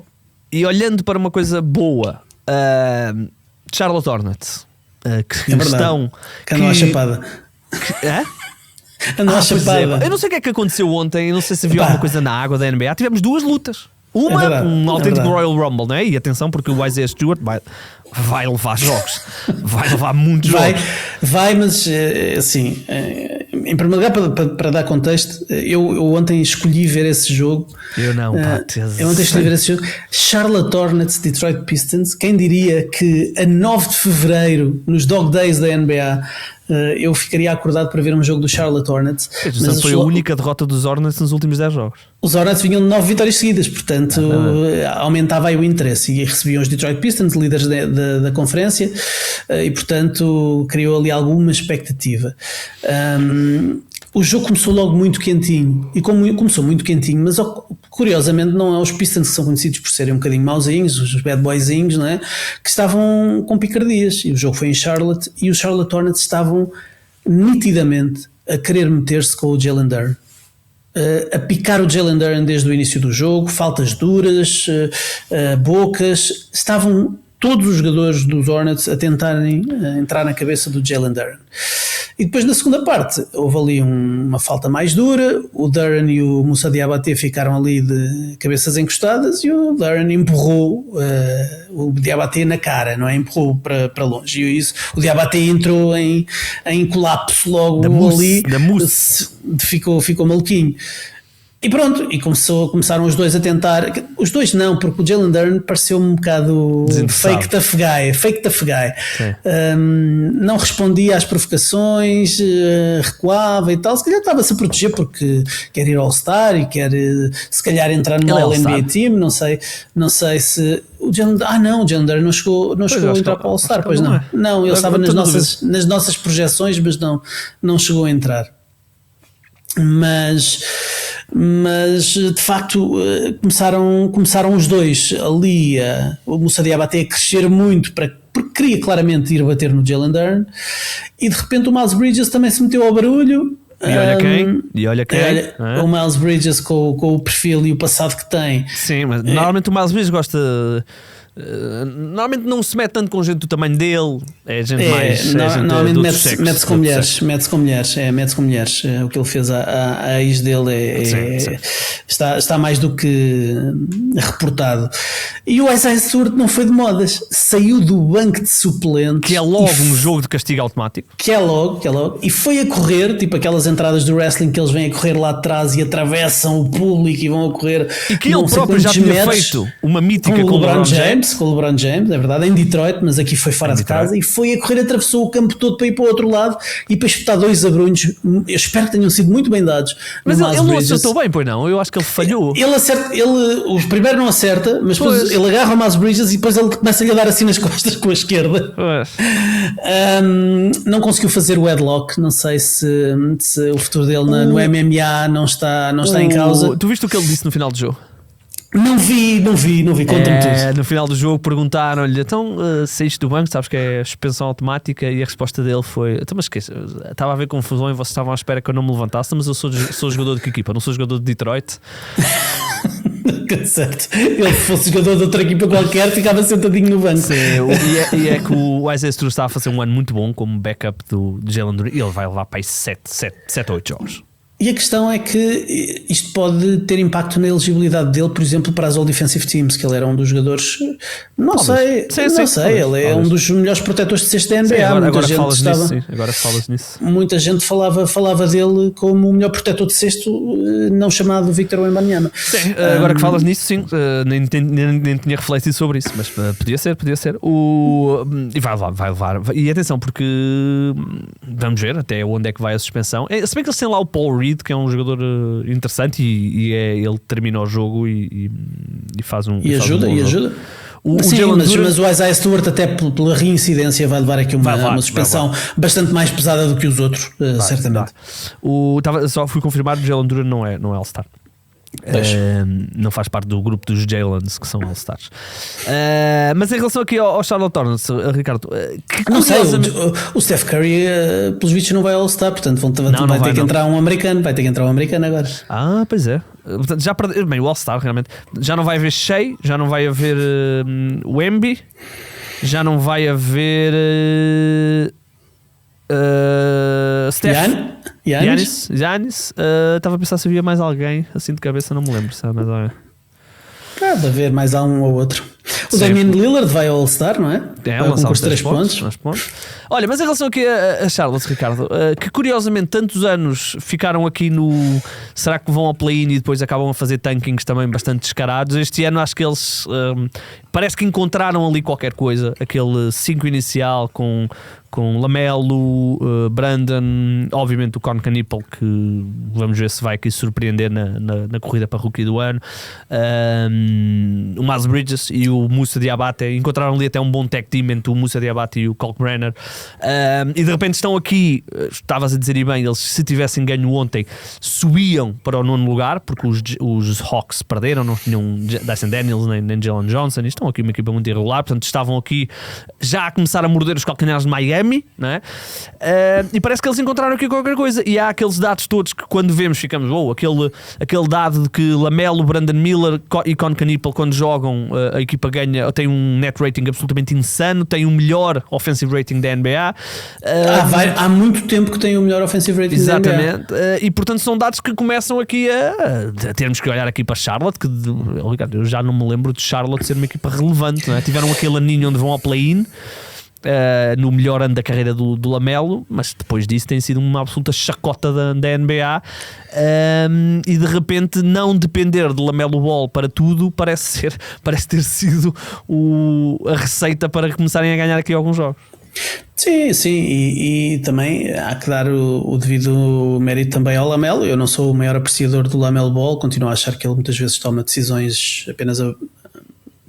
e olhando para uma coisa boa, Charlotte Hornets, que estão. Que andam à chapada. Andam à chapada. Eu não sei o que é que aconteceu ontem, eu não sei se havia alguma coisa na água da NBA. Tivemos duas lutas. Um autêntico Royal Rumble, não é? E atenção, porque o Isaiah Stewart vai levar jogos, vai levar muitos jogos. Vai, mas assim, em primeiro lugar, para dar contexto, eu ontem escolhi ver esse jogo. Eu não, eu ontem escolhi ver esse jogo. Charlotte Hornets, Detroit Pistons. Quem diria que a 9 de fevereiro, nos Dog Days da NBA, eu ficaria acordado para ver um jogo do Charlotte Hornets. Mas foi a única derrota dos Hornets nos últimos 10 jogos. Os Hornets vinham de 9 vitórias seguidas, portanto aumentava aí o interesse e recebiam os Detroit Pistons, líderes da conferência, e portanto criou ali alguma expectativa. O jogo começou logo muito quentinho, e como começou muito quentinho, mas curiosamente não é os Pistons que são conhecidos por serem um bocadinho mauzinhos, os bad boyzinhos, não é? Que estavam com picardias, e o jogo foi em Charlotte, e os Charlotte Hornets estavam nitidamente a querer meter-se com o Jalen Duren, a picar o Jalen Duren desde o início do jogo, faltas duras, bocas, estavam todos os jogadores dos Hornets a tentarem entrar na cabeça do Jalen Duren. E depois na segunda parte houve ali uma falta mais dura, o Duren e o Moussa Diabaté ficaram ali de cabeças encostadas e o Duren empurrou o Diabaté na cara, não é? Empurrou para longe, e isso, o Diabaté entrou em colapso logo ali, ficou maluquinho. E pronto, e começaram os dois a tentar. Os dois não, porque o Jalen Duren pareceu um bocado fake tough guy. Não respondia às provocações, recuava e tal. Se calhar estava-se a proteger porque quer ir ao All-Star e quer se calhar entrar no All-NBA Team. Não sei se o Jalen Duren não chegou a entrar para o All-Star, pois não. Não, ele estava nas nossas projeções, mas não chegou a entrar. Mas de facto começaram os dois ali, o Moussa Diabaté a crescer muito porque queria claramente ir bater no Jalen Duren, e de repente o Miles Bridges também se meteu ao barulho. E olha quem? O Miles Bridges com o perfil e o passado que tem. Sim, mas normalmente o Miles Bridges gosta. Normalmente não se mete tanto com gente do tamanho dele, é gente mais. Normalmente mete-se com mulheres. O que ele fez à ex dele sim. Está mais do que reportado. E o Isaiah Stewart não foi de modas, saiu do banco de suplentes, que é logo um jogo de castigo automático, que é logo, e foi a correr, tipo aquelas entradas do wrestling que eles vêm a correr lá atrás e atravessam o público e vão a correr, e que ele próprio já tinha feito uma mítica com o LeBron James. Com o LeBron James, é verdade, em Detroit, mas aqui foi fora de casa, e foi a correr, atravessou o campo todo para ir para o outro lado e para espetar dois abrunhos. Eu espero que tenham sido muito bem dados. Mas ele não acertou bem, pois não? Eu acho que ele falhou. O primeiro não acerta, mas depois ele agarra o Miles Bridges e depois ele começa-lhe a dar assim nas costas com a esquerda. Não conseguiu fazer o headlock. Não sei se o futuro dele no MMA não está em causa. Tu viste o que ele disse no final do jogo? Não vi, conta-me tudo. No final do jogo perguntaram-lhe: então saíste do banco, sabes que é suspensão automática? E a resposta dele foi: então, mas esquece, estava a haver confusão e vocês estavam à espera que eu não me levantasse, mas eu sou jogador de que equipa? Não sou jogador de Detroit. Certo. Ele fosse jogador de outra equipa qualquer, ficava sentadinho no banco. Sim, e é que o Isaiah Stewart está a fazer um ano muito bom como backup do Jalen Duren, e ele vai levar para aí 7 ou 8 jogos. E a questão é que isto pode ter impacto na elegibilidade dele, por exemplo, para as All Defensive Teams, que ele era um dos jogadores. Não sei, ele é um dos melhores protetores de cestos da NBA. Sim, agora falas nisso. Muita gente falava dele como o melhor protetor de cesto, não chamado Victor Wembanyama. Sim, agora que falas nisso, sim, nem tinha refletido sobre isso, mas podia ser. E vai levar. E atenção, porque vamos ver até onde é que vai a suspensão. Se bem que eles têm lá o Paul Reed, que é um jogador interessante, e ele termina o jogo e faz um. E ajuda. Sim, mas o Isaiah Stewart, até pela reincidência, vai levar aqui uma suspensão bastante mais pesada do que os outros, certamente. Só fui confirmar que o Jalen Duren não é All-Star. Não faz parte do grupo dos Jalens que são All-Stars. Mas em relação aqui ao Charlotte Hornets, Ricardo, não sei, o Steph Curry pelos vistos não vai All-Star, portanto vai ter que entrar um americano agora. Pois é. Portanto, já perdeu, bem, o All-Star realmente já não vai haver Shea, já não vai haver Wemby, já não vai haver Steph, Giannis. Estava a pensar se havia mais alguém assim de cabeça, não me lembro, sabe? Mas olha, pode haver mais um ou outro. O Damian Lillard vai ao All-Star, não é? Com os 3 pontos. Olha, mas em relação aqui a Charlotte, Ricardo, que curiosamente tantos anos ficaram aqui no... Será que vão ao play-in e depois acabam a fazer tankings também bastante descarados? Este ano acho que eles... parece que encontraram ali qualquer coisa. Aquele 5 inicial com Lamelo, Brandon, obviamente o Con Canipel, que vamos ver se vai aqui surpreender na corrida para Rookie do ano, o Miles Bridges e o Moussa Diabate encontraram ali até um bom tag team entre o Moussa Diabate e o Kalkbrenner, e de repente estão aqui, estavas a dizer e bem, eles se tivessem ganho ontem subiam para o 9º lugar, porque os Hawks perderam, não tinham Dyson Daniels nem Jalen Johnson, e estão aqui uma equipa muito irregular, portanto estavam aqui já a começar a morder os calcanhares de Miami, não é? E parece que eles encontraram aqui qualquer coisa, e há aqueles dados todos que quando vemos ficamos, aquele dado de que Lamelo, Brandon Miller e Con Canipel quando jogam, a equipa ganha, tem um net rating absolutamente insano, tem o melhor offensive rating da NBA. Há muito tempo que tem o melhor offensive rating da NBA. Exatamente, e portanto são dados que começam aqui a termos que olhar aqui para Charlotte, que eu já não me lembro de Charlotte ser uma equipa relevante, não é? Tiveram aquele aninho onde vão ao play-in, no melhor ano da carreira do Lamelo, mas depois disso tem sido uma absoluta chacota da NBA, e de repente não depender de Lamelo Ball para tudo parece ter sido a receita para começarem a ganhar aqui alguns jogos. Sim, e também há que dar o devido mérito também ao Lamelo. Eu não sou o maior apreciador do Lamelo Ball, continuo a achar que ele muitas vezes toma decisões apenas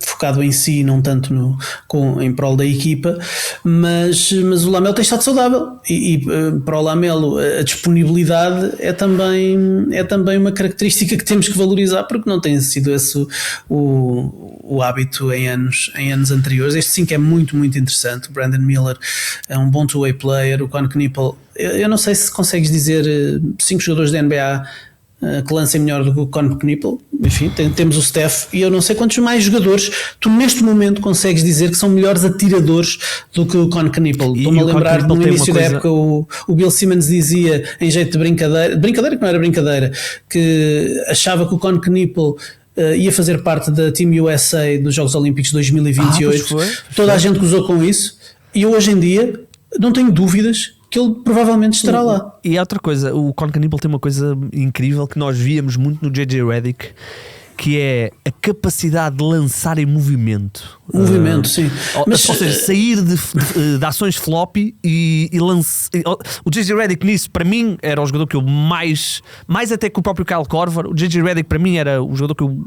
focado em si, não tanto em prol da equipa, mas o Lamelo tem estado saudável e para o Lamelo a disponibilidade é também uma característica que temos que valorizar, porque não tem sido esse o hábito em anos anteriores. Este sim que é muito, muito interessante. O Brandon Miller é um bom two-way player. O Con Canipel, eu não sei se consegues dizer 5 jogadores da NBA que lancem melhor do que o Con Canipel. Enfim, temos o Steph e eu não sei quantos mais jogadores tu neste momento consegues dizer que são melhores atiradores do que o Con Canipel. Estou-me a lembrar no início da época o Bill Simmons dizia em jeito de brincadeira que não era brincadeira, que achava que o Con Canipel ia fazer parte da Team USA dos Jogos Olímpicos 2028. Toda a gente gozou com isso e eu hoje em dia não tenho dúvidas que ele provavelmente estará lá. E há outra coisa, o Con Canipel tem uma coisa incrível que nós víamos muito no JJ Redick, que é a capacidade de lançar em movimento. Sim. Ou seja, sair de ações floppy e lançar. O JJ Redick nisso, para mim, era o jogador que eu mais até que o próprio Kyle Korver. O JJ Redick para mim era o jogador que eu...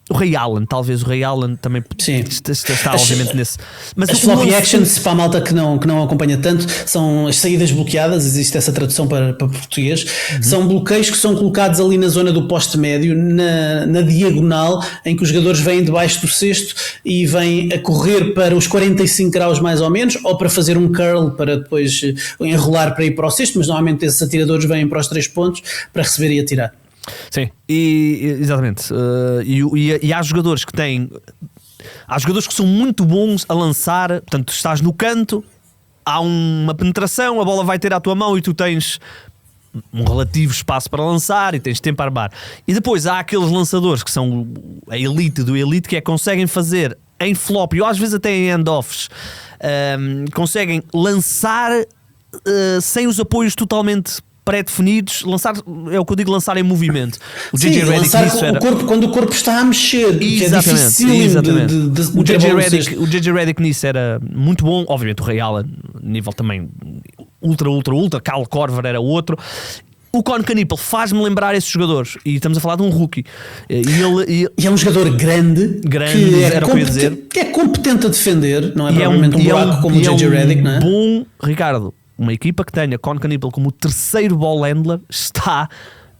O Ray Allen, talvez o Ray Allen também está obviamente nesse. Mas as floppy actions, para a malta que não acompanha tanto, são as saídas bloqueadas, existe essa tradução para português, são bloqueios que são colocados ali na zona do poste médio, na diagonal, em que os jogadores vêm debaixo do cesto e vêm a correr para os 45 graus mais ou menos, ou para fazer um curl para depois enrolar para ir para o cesto, mas normalmente esses atiradores vêm para os 3 pontos para receber e atirar. Sim, exatamente. E há jogadores que têm. Há jogadores que são muito bons a lançar. Portanto, estás no canto, há uma penetração, a bola vai ter à tua mão e tu tens um relativo espaço para lançar e tens tempo a armar. E depois há aqueles lançadores que são a elite do elite, que conseguem fazer em flop ou às vezes até em handoffs, conseguem lançar sem os apoios totalmente pré-definidos, lançar, é o que eu digo, lançar em movimento. O JJ Redick era... quando o corpo está a mexer, que é difícil de o JJ Redick nisso era muito bom. Obviamente o Ray Allen, nível também ultra, Kyle Korver era outro. O Con Canipel faz-me lembrar esses jogadores, e estamos a falar de um rookie. E é um jogador grande que era o que eu ia dizer. Que é competente a defender, não é provavelmente um buraco como o J.J. Redick, não é? Bom, Ricardo, uma equipa que tenha Con Canipel como o terceiro ball handler está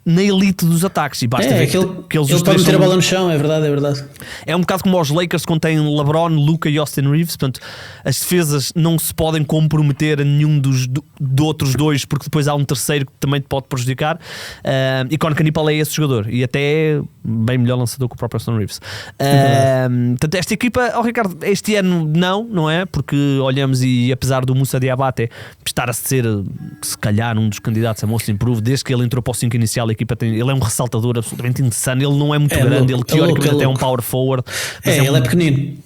na elite dos ataques, e basta ver que eles pode meter a bola no chão, é verdade. É um bocado como os Lakers quando têm LeBron, Luka e Austin Reeves. Portanto, as defesas não se podem comprometer a nenhum dos outros dois, porque depois há um terceiro que também te pode prejudicar, e Con Canipel é esse jogador, e até bem melhor lançador que o próprio Austin Reeves. Portanto, esta equipa, Ricardo, este ano não é? Porque olhamos, e apesar do Moussa Diabate estar a ser se calhar um dos candidatos a Most Improved, desde que ele entrou para o 5 inicial, a equipa ele é um ressaltador absolutamente interessante. Ele não é muito grande, ele teoricamente até é um power forward, ele é pequenino.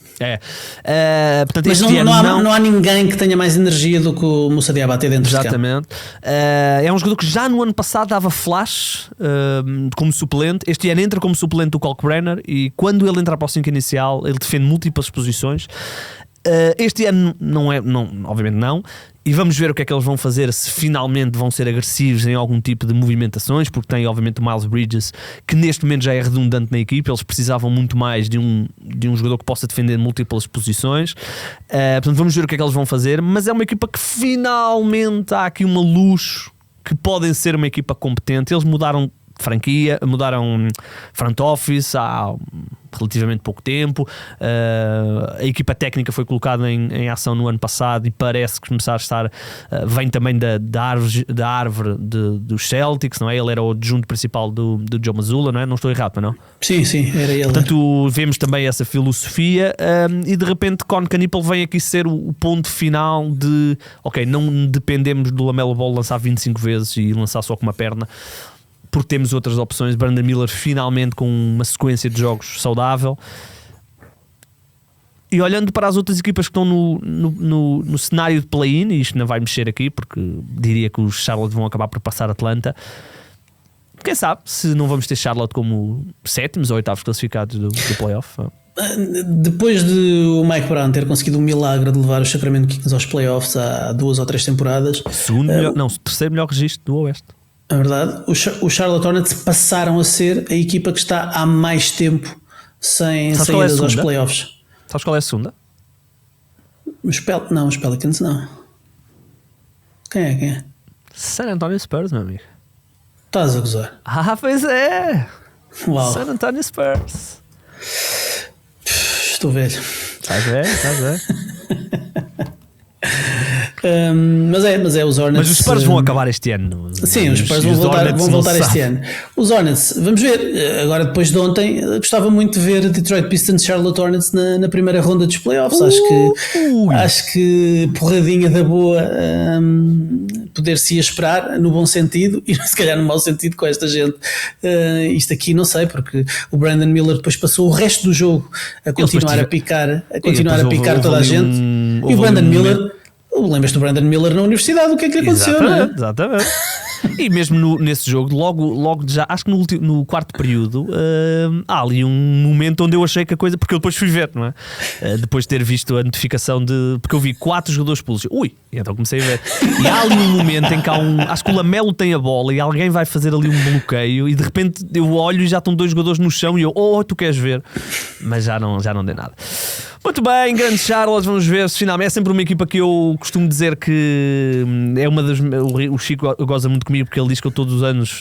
Portanto, mas não há ninguém que tenha mais energia do que o Moussa Diabate dentro de campo. Exatamente. É um jogador que já no ano passado dava flash como suplente. Este ano entra como suplente do Kalkbrenner, e quando ele entrar para o 5 inicial, ele defende múltiplas posições. Este ano obviamente não. E vamos ver o que é que eles vão fazer, se finalmente vão ser agressivos em algum tipo de movimentações, porque tem obviamente o Miles Bridges, que neste momento já é redundante na equipa. Eles precisavam muito mais de um jogador que possa defender múltiplas posições. Portanto, vamos ver o que é que eles vão fazer. Mas é uma equipa que finalmente há aqui uma luz que podem ser uma equipa competente. Eles mudaram franquia, mudaram front office há relativamente pouco tempo. A equipa técnica foi colocada em ação no ano passado, e parece que começar a estar, vem também da árvore dos Celtics, não é? Ele era o adjunto principal do Joe Mazzulla, não é? Não estou errado, não? Sim, era ele. Portanto, vemos também essa filosofia, e de repente Con Canipel vem aqui ser o ponto final de ok, não dependemos do Lamelo Ball lançar 25 vezes e lançar só com uma perna, porque temos outras opções. Brandon Miller finalmente com uma sequência de jogos saudável. E olhando para as outras equipas que estão no cenário de play-in, e isto não vai mexer aqui, porque diria que os Charlotte vão acabar por passar Atlanta. Quem sabe se não vamos ter Charlotte como sétimos ou oitavos classificados do playoff. Depois de o Mike Brown ter conseguido o milagre de levar os Sacramento Kings aos playoffs há 2 ou 3 temporadas, terceiro melhor registro do Oeste. É verdade, os Charlotte Hornets passaram a ser a equipa que está há mais tempo sem saídas aos playoffs. Sabes qual é a segunda? Os Pelicans não. Quem é? San Antonio Spurs, meu amigo. Estás a gozar? Pois é. Uau. San Antonio Spurs. Estou velho. Estás velho. Mas é os Hornets. Mas os Spurs vão acabar este ano. Sim, os Spurs vão voltar este ano. Os Hornets, vamos ver. Agora, depois de ontem, gostava muito de ver Detroit Pistons e Charlotte Hornets na primeira ronda dos playoffs. Acho que porradinha da boa, poder-se esperar no bom sentido, e se calhar no mau sentido com esta gente. Isto aqui não sei, porque o Brandon Miller depois passou o resto do jogo a continuar a picar toda a gente. E o Brandon Miller, lembras-te do Brandon Miller na universidade, o que é que lhe aconteceu? Exatamente. E mesmo nesse jogo, logo já, acho que no quarto período, há ali um momento onde eu achei que a coisa, porque eu depois fui ver, não é? Depois de ter visto a notificação porque eu vi 4 jogadores expulsos. E então comecei a ver. E há ali um momento em que acho que o Lamelo tem a bola e alguém vai fazer ali um bloqueio, e de repente eu olho e já estão 2 jogadores no chão, e eu, tu queres ver? Mas já não dei nada. Muito bem, grande Charlotte, vamos ver se finalmente. É sempre uma equipa que eu costumo dizer que é uma das. O Chico goza muito comigo, porque ele diz que eu todos os anos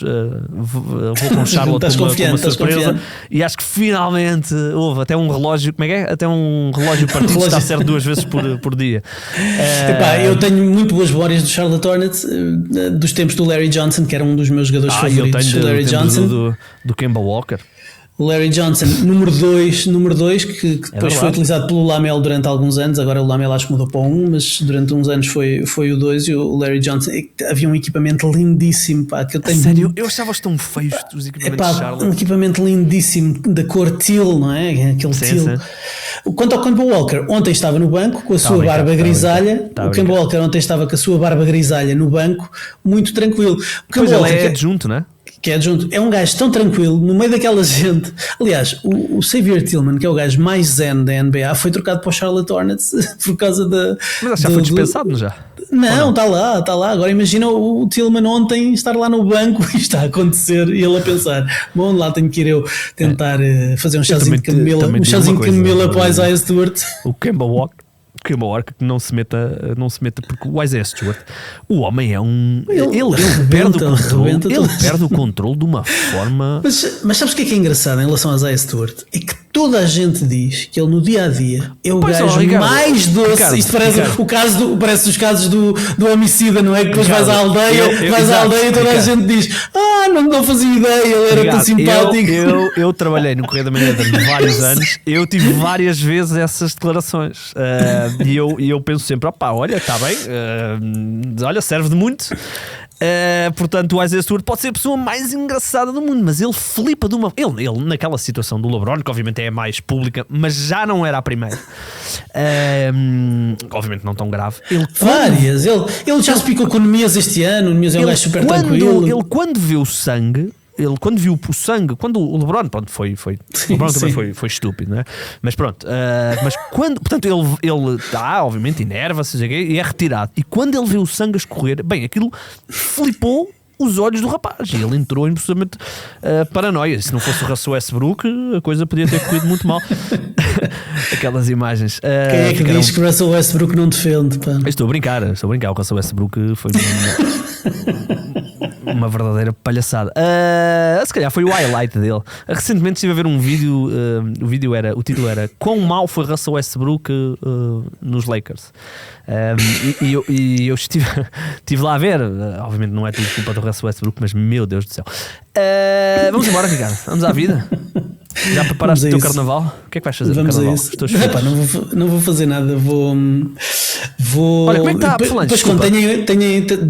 vou com Charlotte como uma surpresa. E acho que finalmente houve até um relógio. Como é que é? Até um relógio partido está certo 2 vezes por dia. Eu tenho muito boas memórias do Charlotte Hornets, dos tempos do Larry Johnson, que era um dos meus jogadores favoritos. Eu tenho Larry Johnson, do Kemba Walker. O Larry Johnson, número 2, que depois foi utilizado pelo Lamelo durante alguns anos. Agora o Lamelo acho que mudou para 1, mas durante uns anos foi o 2, e o Larry Johnson. Havia um equipamento lindíssimo, pá, que eu tenho. Sério, eu achava-os tão feios os equipamentos de Charlotte. Um equipamento lindíssimo, da cor teal, não é? Aquele teal. Quanto ao Kemba Walker, ontem estava no banco com a sua barba grisalha. O Kemba Walker ontem estava com a sua barba grisalha no banco, muito tranquilo. Pois ele é adjunto, não é? que é adjunto, é um gajo tão tranquilo no meio daquela gente. Aliás, o Xavier Tillman, que é o gajo mais zen da NBA, foi trocado para o Charlotte Hornets por causa da. Mas já foi dispensado, não já? Não, está lá. Agora imagina o Tillman ontem estar lá no banco e está a acontecer e ele a pensar: bom, lá tenho que ir eu tentar fazer um chazinho de camomila para o Isaiah Stewart. O Kemba Walker que não se meta porque o Isaiah Stewart, o homem é um. Ele perde o controle de uma forma. Mas sabes o que é engraçado em relação a Isaiah Stewart? É que toda a gente diz que ele no dia a dia é o gajo mais doce. Isto parece os casos do homicida, não é? Que depois vais à aldeia e toda a gente diz: não fazia ideia, ele era tão simpático. Eu trabalhei no Correio da Manhã durante vários anos, eu tive várias vezes essas declarações. E eu penso sempre, olha, está bem, olha, serve de muito. Portanto, o Isaiah Stewart pode ser a pessoa mais engraçada do mundo, mas ele flipa de uma. Ele naquela situação do LeBron, que obviamente é a mais pública, mas já não era a primeira. Obviamente não tão grave. Várias. Ele já se picou com o Nemias este ano. O Nemias é um gajo super tranquilo. Ele, quando viu o sangue. Quando viu o sangue, quando o LeBron, pronto, foi também foi estúpido, não é? Mas pronto, mas quando, portanto, ele obviamente enerva-se e é retirado. E quando ele vê o sangue a escorrer, bem, aquilo flipou os olhos do rapaz e ele entrou em absolutamente paranoia. Se não fosse o Russell Westbrook, a coisa podia ter corrido muito mal. Aquelas imagens. Quem é que diz que o Russell Westbrook não defende? Pá? Estou a brincar. O Russell Westbrook foi uma verdadeira palhaçada. Se calhar foi o highlight dele. Recentemente estive a ver um vídeo. O título era Quão mau foi Russell Westbrook nos Lakers. E eu estive lá a ver. Obviamente não é tudo culpa do Russell Westbrook, mas meu Deus do céu. Vamos embora, Ricardo. Vamos à vida. Já preparaste o teu carnaval? O que é que vais fazer no carnaval? Não vou fazer nada. Vou. Olha, como é que está? Depois quando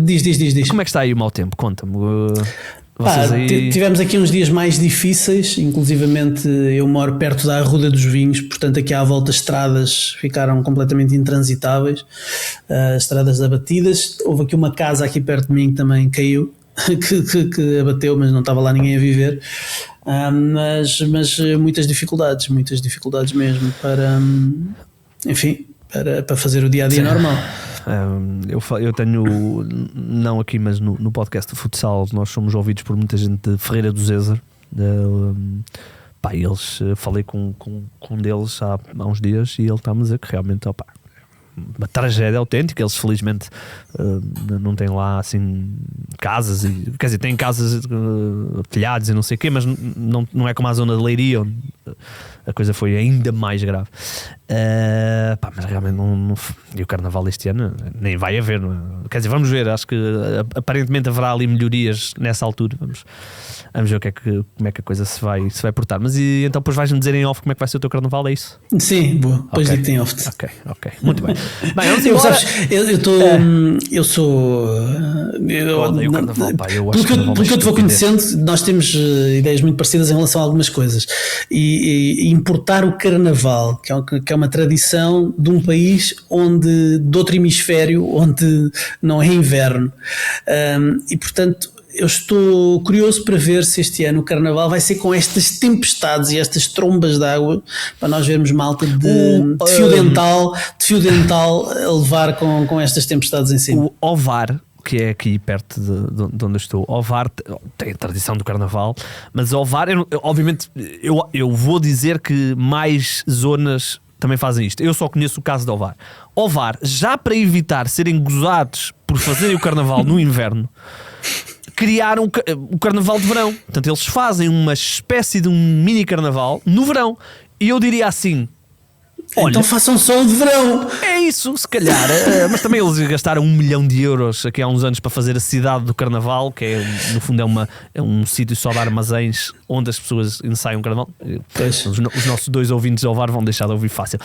diz. Como é que está aí o mau tempo? Conta-me. Tivemos aqui uns dias mais difíceis, inclusivamente eu moro perto da Arruda dos Vinhos, portanto aqui à volta as estradas ficaram completamente intransitáveis, estradas abatidas. Houve aqui uma casa aqui perto de mim que também caiu, que abateu, mas não estava lá ninguém a viver. Mas muitas dificuldades mesmo para fazer o dia a dia normal. Eu tenho, não aqui, mas no podcast do futsal, nós somos ouvidos por muita gente de Ferreira do Zezer. Falei com um deles há uns dias e ele está-me a dizer que realmente uma tragédia autêntica. Eles felizmente não têm lá assim casas, quer dizer, têm casas, telhados e não sei o quê, mas não é como a zona de Leiria, onde a coisa foi ainda mais grave. Mas realmente e o carnaval este ano nem vai haver, não é? Quer dizer, vamos ver, acho que aparentemente haverá ali melhorias nessa altura. Vamos ver como é que a coisa se vai portar. Mas então depois vais-me dizer em off como é que vai ser o teu carnaval, é isso? Sim, boa, depois digo-te em off. Ok, muito bem. Bem, eu odeio o carnaval, pelo que eu te vou conhecendo, nós temos ideias muito parecidas em relação a algumas coisas, e importar o carnaval, que é uma tradição de um país de outro hemisfério, onde não é inverno, e portanto eu estou curioso para ver se este ano o carnaval vai ser com estas tempestades e estas trombas de água, para nós vermos malta de fio dental a levar com estas tempestades em cima. O Ovar, que é aqui perto de onde eu estou, Ovar tem a tradição do carnaval, mas Ovar, obviamente, eu vou dizer que mais zonas também fazem isto. Eu só conheço o caso de Ovar. Ovar, já para evitar serem gozados por fazerem o carnaval no inverno, criaram o carnaval de verão. Portanto, eles fazem uma espécie de um mini carnaval no verão. E eu diria assim: olha, então façam só o de verão. É isso, se calhar. Mas também eles gastaram 1 milhão de euros aqui há uns anos para fazer a cidade do carnaval, que é, no fundo é um sítio só de armazéns onde as pessoas ensaiam carnaval. Os nossos 2 ouvintes de Ovar vão deixar de ouvir fácil.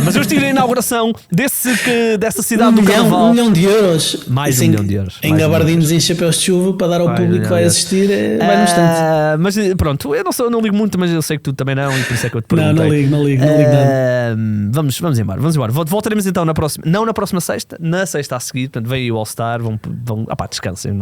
Mas eu estive na inauguração dessa cidade do carnaval. 1 milhão de euros. Mais 1 milhão de euros. Em gabardinos em chapéus de chuva para dar ao público que vai assistir. Vai no instante. Mas pronto, eu não ligo muito, mas eu sei que tu também não, e por isso é que eu te perguntei. Não ligo nada. Vamos embora. Voltaremos então na próxima, não na próxima sexta, na sexta a seguir. Portanto, vem aí o All-Star. Descansem.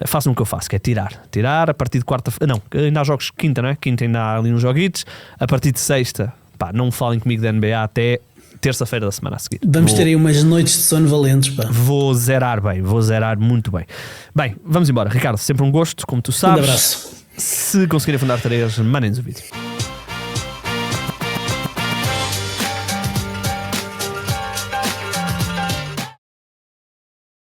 Façam o que eu faço, que é tirar a partir de quarta-feira. Não, ainda há jogos quinta, não é? Quinta ainda há ali uns joguitos. A partir de sexta, não falem comigo da NBA até terça-feira da semana a seguir. Vamos ter aí umas noites de sono valentes, pá. Vou zerar muito bem. Bem, vamos embora. Ricardo, sempre um gosto, como tu sabes. Um abraço. Se conseguirem fundar 3, mandem-nos o vídeo.